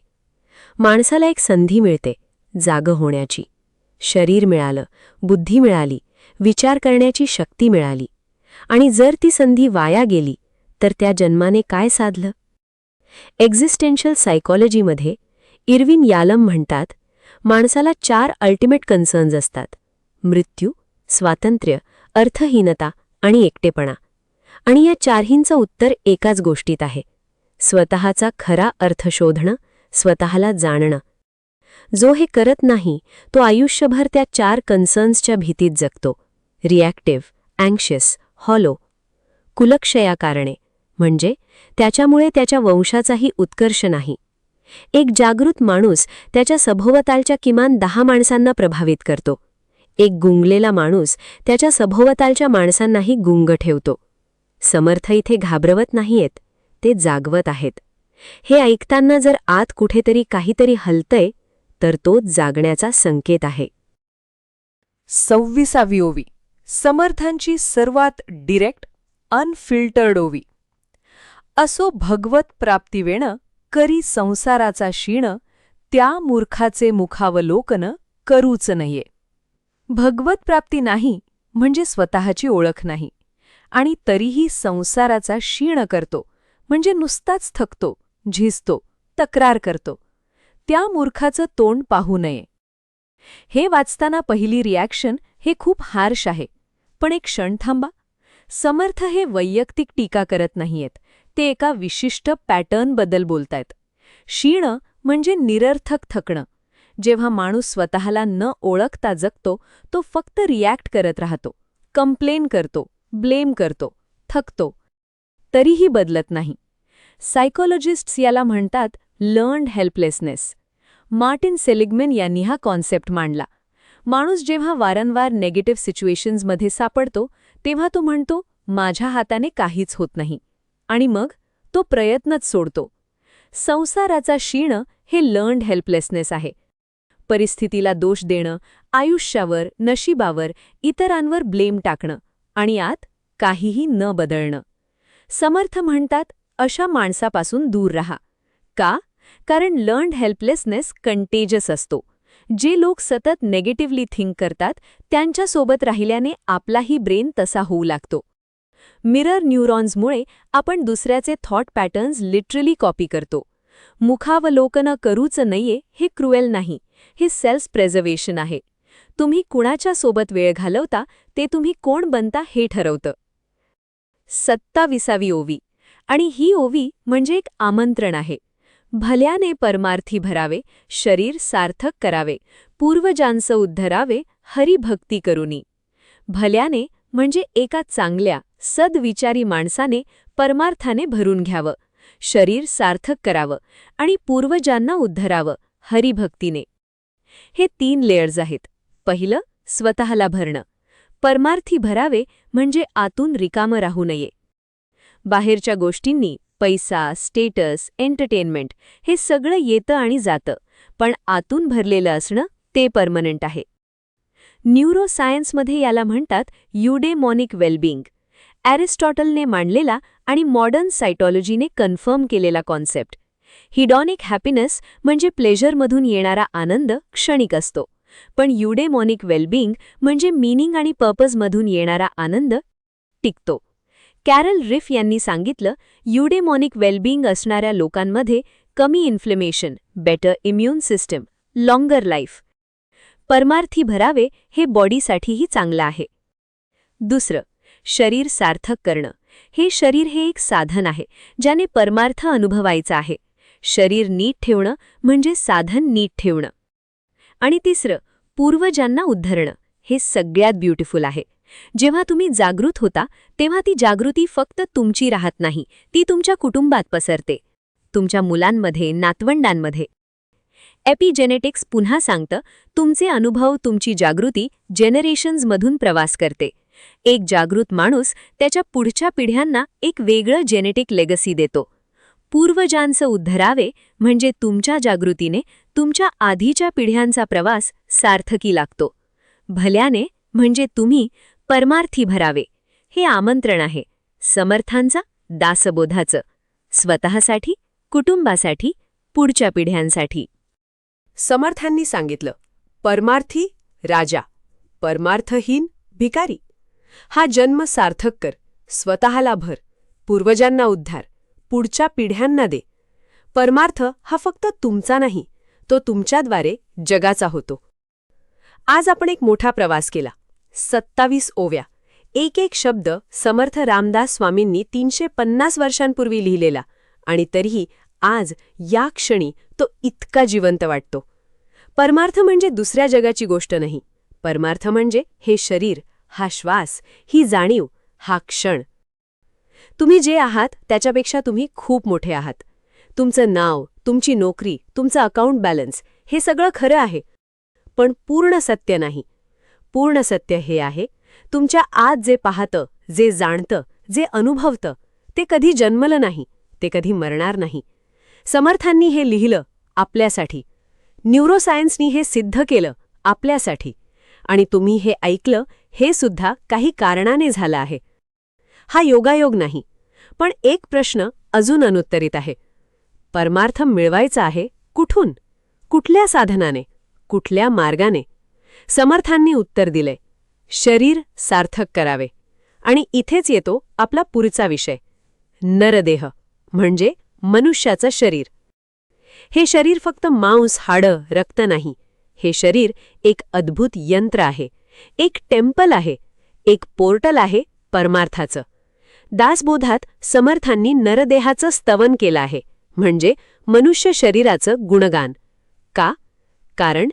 माणसाला एक संधी मिळते जागं होण्याची. शरीर मिळालं, बुद्धी मिळाली, विचार करण्याची शक्ती मिळाली. आणि जर ती संधी वाया गेली तर त्या जन्माने काय साधलं? एक्झिस्टेन्शियल सायकॉलॉजीमध्ये इरविन यालम म्हणतात, माणसाला 4 अल्टिमेट कन्सर्न्स असतात: मृत्यू, स्वातंत्र्य, अर्थहीनता आणि एकटेपणा. आणि या चारहींचं उत्तर एकाच गोष्टीत आहे: स्वतःचा खरा अर्थ शोधणं, स्वतःला जाणणं. जो हे करत नाही तो आयुष्यभर त्या 4 कन्सर्न्सच्या भीतीत जगतो. Reactive, anxious, hollow. कुलक्षया कारणे म्हणजे त्याच्यामुळे त्याच्या वंशाचाही उत्कर्ष नाही. एक जागृत माणूस त्याच्या सभोवतालच्या किमान 10 माणसांना प्रभावित करतो. एक गुंगलेला माणूस त्याच्या सभोवतालच्या माणसांनाही गुंग ठेवतो. समर्थ इथे घाबरवत नाहीयेत, ते जागवत आहेत. हे ऐकताना जर आत कुठेतरी काहीतरी हलतंय तर तो जागण्याचा संकेत आहे. 26वी ओवी. समर्थांची सर्वात डिरेक्ट, अनफिल्टर्ड ओवी. असो भगवत प्राप्तिवेण करी संसाराचा क्षीण, त्या मूर्खाचे मुखावलोकन करूच नये. भगवत प्राप्ती नाही म्हणजे स्वतःची ओळख नाही, आणि तरीही संसाराचा क्षीण करतो म्हणजे नुसताच थकतो, झिजतो, तक्रार करतो. त्या मूर्खाचं तोंड पाहू नये. हे वाचताना पहिली रिॲक्शन हे खूप हार्श आहे, पण एक क्षण थांबा. समर्थ हे वैयक्तिक टीका करत नाहीयेत, ते एका विशिष्ट पॅटर्नबद्दल बोलतायत. क्षीण म्हणजे निरर्थक थकणं, जेव्हा माणूस स्वतःला न ओळखता जगतो तो फक्त रिॲक्ट करत राहतो, कंप्लेन करतो, ब्लेम करतो, थकतो. तरीही बदलत नाही. सायकोलॉजिस्ट्स याला म्हणतात लर्न्ड हेल्पलेसनेस. मार्टिन सेलिग्मन यांनी हा कॉन्सेप्ट मांडला. माणूस जेव्हा वारंवार नेगेटिव्ह सिच्युएशन्समध्ये सापडतो तेव्हा तो म्हणतो माझ्या हाताने काहीच होत नाही, आणि मग तो प्रयत्नच सोडतो. संसाराचा शीण हे लर्न्ड हेल्पलेसनेस आहे. परिस्थितीला दोष देणं, आयुष्यावर, नशिबावर, इतरांवर ब्लेम टाकणं आणि आत काहीही न बदलणं. समर्थ म्हणतात अशा माणसापासून दूर राहा. का? कारण लर्न्ड हेल्पलेसनेस कंटेजस असतो. जे लोक सतत नेगेटिव्हली थिंक करतात त्यांच्यासोबत राहिल्याने आपलाही ब्रेन तसा होऊ लागतो. मिरर न्यूरॉन्समुळे आपण दुसऱ्याचे थॉट पॅटर्न्स लिटरली कॉपी करतो. मुखावलोकन करूच नये हे क्रुएल नाही, हे सेल्फ प्रेझर्वेशन आहे. तुम्ही कुणाच्या सोबत वेळ घालवता ते तुम्ही कोण बनता हे ठरवतं. 27वी ओवी, आणि ही ओवी म्हणजे एक आमंत्रण आहे. भल्याने परमार्थी भरावे, शरीर सार्थक करावे, पूर्वजांचं उद्धरावे, हरिभक्ती करुनी. भल्याने म्हणजे एका चांगल्या, सद्विचारी माणसाने परमार्थाने भरून घ्यावं, शरीर सार्थक करावं आणि पूर्वजांना उद्धरावं हरिभक्तीने. हे 3 लेयर्स आहेत. पहिलं, स्वतःला भरणं. परमार्थी भरावे म्हणजे आतून रिकामं राहू नये. बाहेरच्या गोष्टींनी, पैसा, स्टेटस, एंटरटेनमेंट हे सगळं येतं आणि जातं, पण आतून भरलेलं असणं ते परमनंट आहे. न्यूरोसायन्समध्ये याला म्हणतात युडेमॉनिक वेलबिंग. ॲरिस्टॉटलने मांडलेला आणि मॉडर्न सायटॉलॉजीने कन्फर्म केलेला कॉन्सेप्ट. हिडॉनिक हॅपीनेस म्हणजे प्लेजरमधून येणारा आनंद क्षणिक असतो, पण युडेमॉनिक वेलबिंग म्हणजे मीनिंग आणि पर्पजमधून येणारा आनंद टिकतो. कॅरल रिफ यांनी सांगितलं युडेमॉनिक वेलबिंग असणाऱ्या लोकांमध्ये कमी inflammation, better immune system, longer life. परमार्थी भरावे हे बॉडीसाठीही चांगलं आहे. दुसरं, शरीर सार्थक करणं. हे शरीर हे एक साधन आहे ज्याने परमार्थ अनुभवायचा आहे. शरीर नीट ठेवणं म्हणजे साधन नीट ठेवणं. आणि तिसरं, पूर्वजांना उद्धरणं. हे सगळ्यात ब्युटिफुल आहे. जेव्हा तुम्ही जागृत होता तेव्हा ती जागृती फक्त तुमची राहत नाही, ती तुमच्या कुटुंबात पसरते, तुमच्या मुलांमध्ये, नातवंडांमध्ये. एपिजेनेटिक्स पुन्हा सांगतं तुमचे अनुभव, तुमची जागृती जेनरेशन्समधून प्रवास करते. एक जागृत माणूस त्याच्या पुढच्या पिढ्यांना एक वेगळं जेनेटिक लेगसी देतो. पूर्वजांचं उद्धरावे म्हणजे तुमच्या जागृतीने तुमच्या आधीच्या पिढ्यांचा प्रवास सार्थकी लागतो. भल्याने म्हणजे तुम्ही परमार्थी भरावे हे आमंत्रण आहे, समर्थांचा, दासबोधाचं, स्वतःसाठी, कुटुंबासाठी, पुढच्या पिढ्यांसाठी. समर्थांनी सांगितलं परमार्थी राजा, परमार्थहीन भिकारी. हा जन्म सार्थक कर, स्वतःला भर, पूर्वजांना उद्धार, पुढच्या पिढ्यांना दे. परमार्थ हा फक्त तुमचा नाही, तो तुमच्याद्वारे जगाचा होतो. आज आपण एक मोठा प्रवास केला. 27 ओव्या, एक एक शब्द समर्थ रामदास स्वामींनी 350 वर्षांपूर्वी लिहिलेला, आणि तरीही आज या क्षणी तो इतका जिवंत वाटतो. परमार्थ म्हणजे दुसऱ्या जगाची गोष्ट नाही. परमार्थ म्हणजे हे शरीर, हा श्वास, ही जाणीव, हा क्षण. तुम्ही जे आहात त्याच्यापेक्षा तुम्ही खूप मोठे आहात. तुमचं नाव, तुमची नोकरी, तुमचं अकाउंट बॅलन्स हे सगळं खरं आहे, पण पूर्ण सत्य नाही. पूर्ण सत्य हे आहे तुमच्या आत जे पाहतं, जे जाणतं, जे अनुभवतं ते कधी जन्मलं नाही, ते कधी मरणार नाही. समर्थांनी हे लिहिलं आपल्यासाठी, न्यूरोसायन्सनी हे सिद्ध केलं आपल्यासाठी, आणि तुम्ही हे ऐकलं हे सुद्धा काही कारणाने झालं आहे. हा योगायोग नाही, पण एक प्रश्न अजून अनुत्तरित आहे. परमार्थ मिळवायचा आहे कुठून, कुठल्या साधनाने, कुठल्या मार्गाने? समर्थांनी उत्तर दिलंय, शरीर सार्थक करावे. आणि इथेच येतो आपला पुढचा विषय, नरदेह म्हणजे मनुष्याचं शरीर. हे शरीर फक्त मांस, हाडं, रक्त नाही. हे शरीर एक अद्भुत यंत्र आहे, एक टेम्पल आहे, एक पोर्टल आहे परमार्थाचं. दासबोधात समर्थांनी नरदेहाचं स्तवन केलं आहे, म्हणजे मनुष्य शरीराचं गुणगान. का? कारण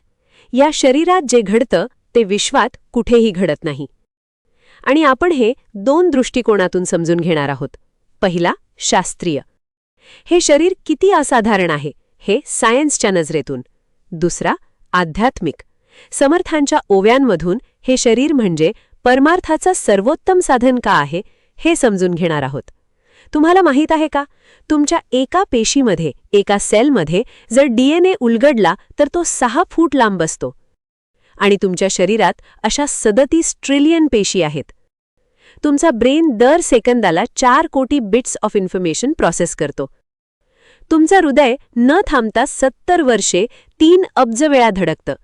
या शरीरात जे घडतं ते विश्वात कुठेही घडत नाही. आणि आपण हे 2 दृष्टिकोनातून समजून घेणार आहोत. पहिला, शास्त्रीय. हे शरीर किती असाधारण आहे हे सायन्सच्या नजरेतून. दुसरा, आध्यात्मिक. समर्थांच्या ओव्यांमधून हे शरीर म्हणजे परमार्थाचं सर्वोत्तम साधन का आहे हे समजून घेणार आहोत. तुम्हाला माहीत आहे का, तुमच्या एका पेशीमध्ये, एका सेलमध्ये जर DNA उलगडला तर तो 6 फूट लांब असतो. आणि तुमच्या शरीरात अशा 37 ट्रिलियन पेशी आहेत. तुमचा ब्रेन दर सेकंदाला 4 कोटी बिट्स ऑफ इन्फॉर्मेशन प्रोसेस करतो. तुमचं हृदय न थांबता 70 वर्षे 3 अब्ज वेळा धडकतं.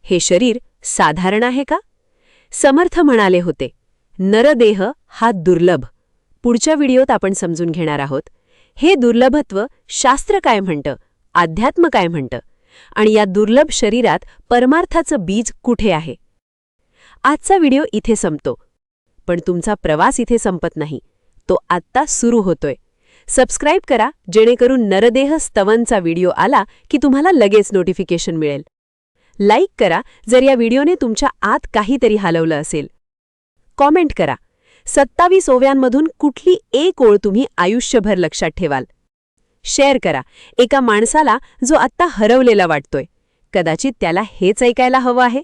हे शरीर साधारण आहे का? समर्थ म्हणाले होते, नरदेह हा दुर्लभ. पुढच्या व्हिडिओत आपण समजून घेणार आहोत हे दुर्लभत्व शास्त्र काय म्हणतं, अध्यात्म काय म्हणतं, आणि या दुर्लभ शरीरात परमार्थाचं बीज कुठे आहे. आजचा व्हिडिओ इथे संपतो. पण तुमचा प्रवास इथे संपत नाही, तो आत्ता सुरू होतोय. सबस्क्राईब करा जेणेकरून नरदेह स्तवनचा व्हिडिओ आला की तुम्हाला लगेच नोटिफिकेशन मिळेल. लाईक करा जर या व्हिडिओने तुमच्या आत काहीतरी हलवलं असेल. कॉमेंट करा 27 ओव्यांमधून कुठली एक ओळ तुम्ही आयुष्यभर लक्षात ठेवाल. शेअर करा एका माणसाला जो आत्ता हरवलेला वाटतोय. कदाचित त्याला हेच ऐकायला हवं आहे.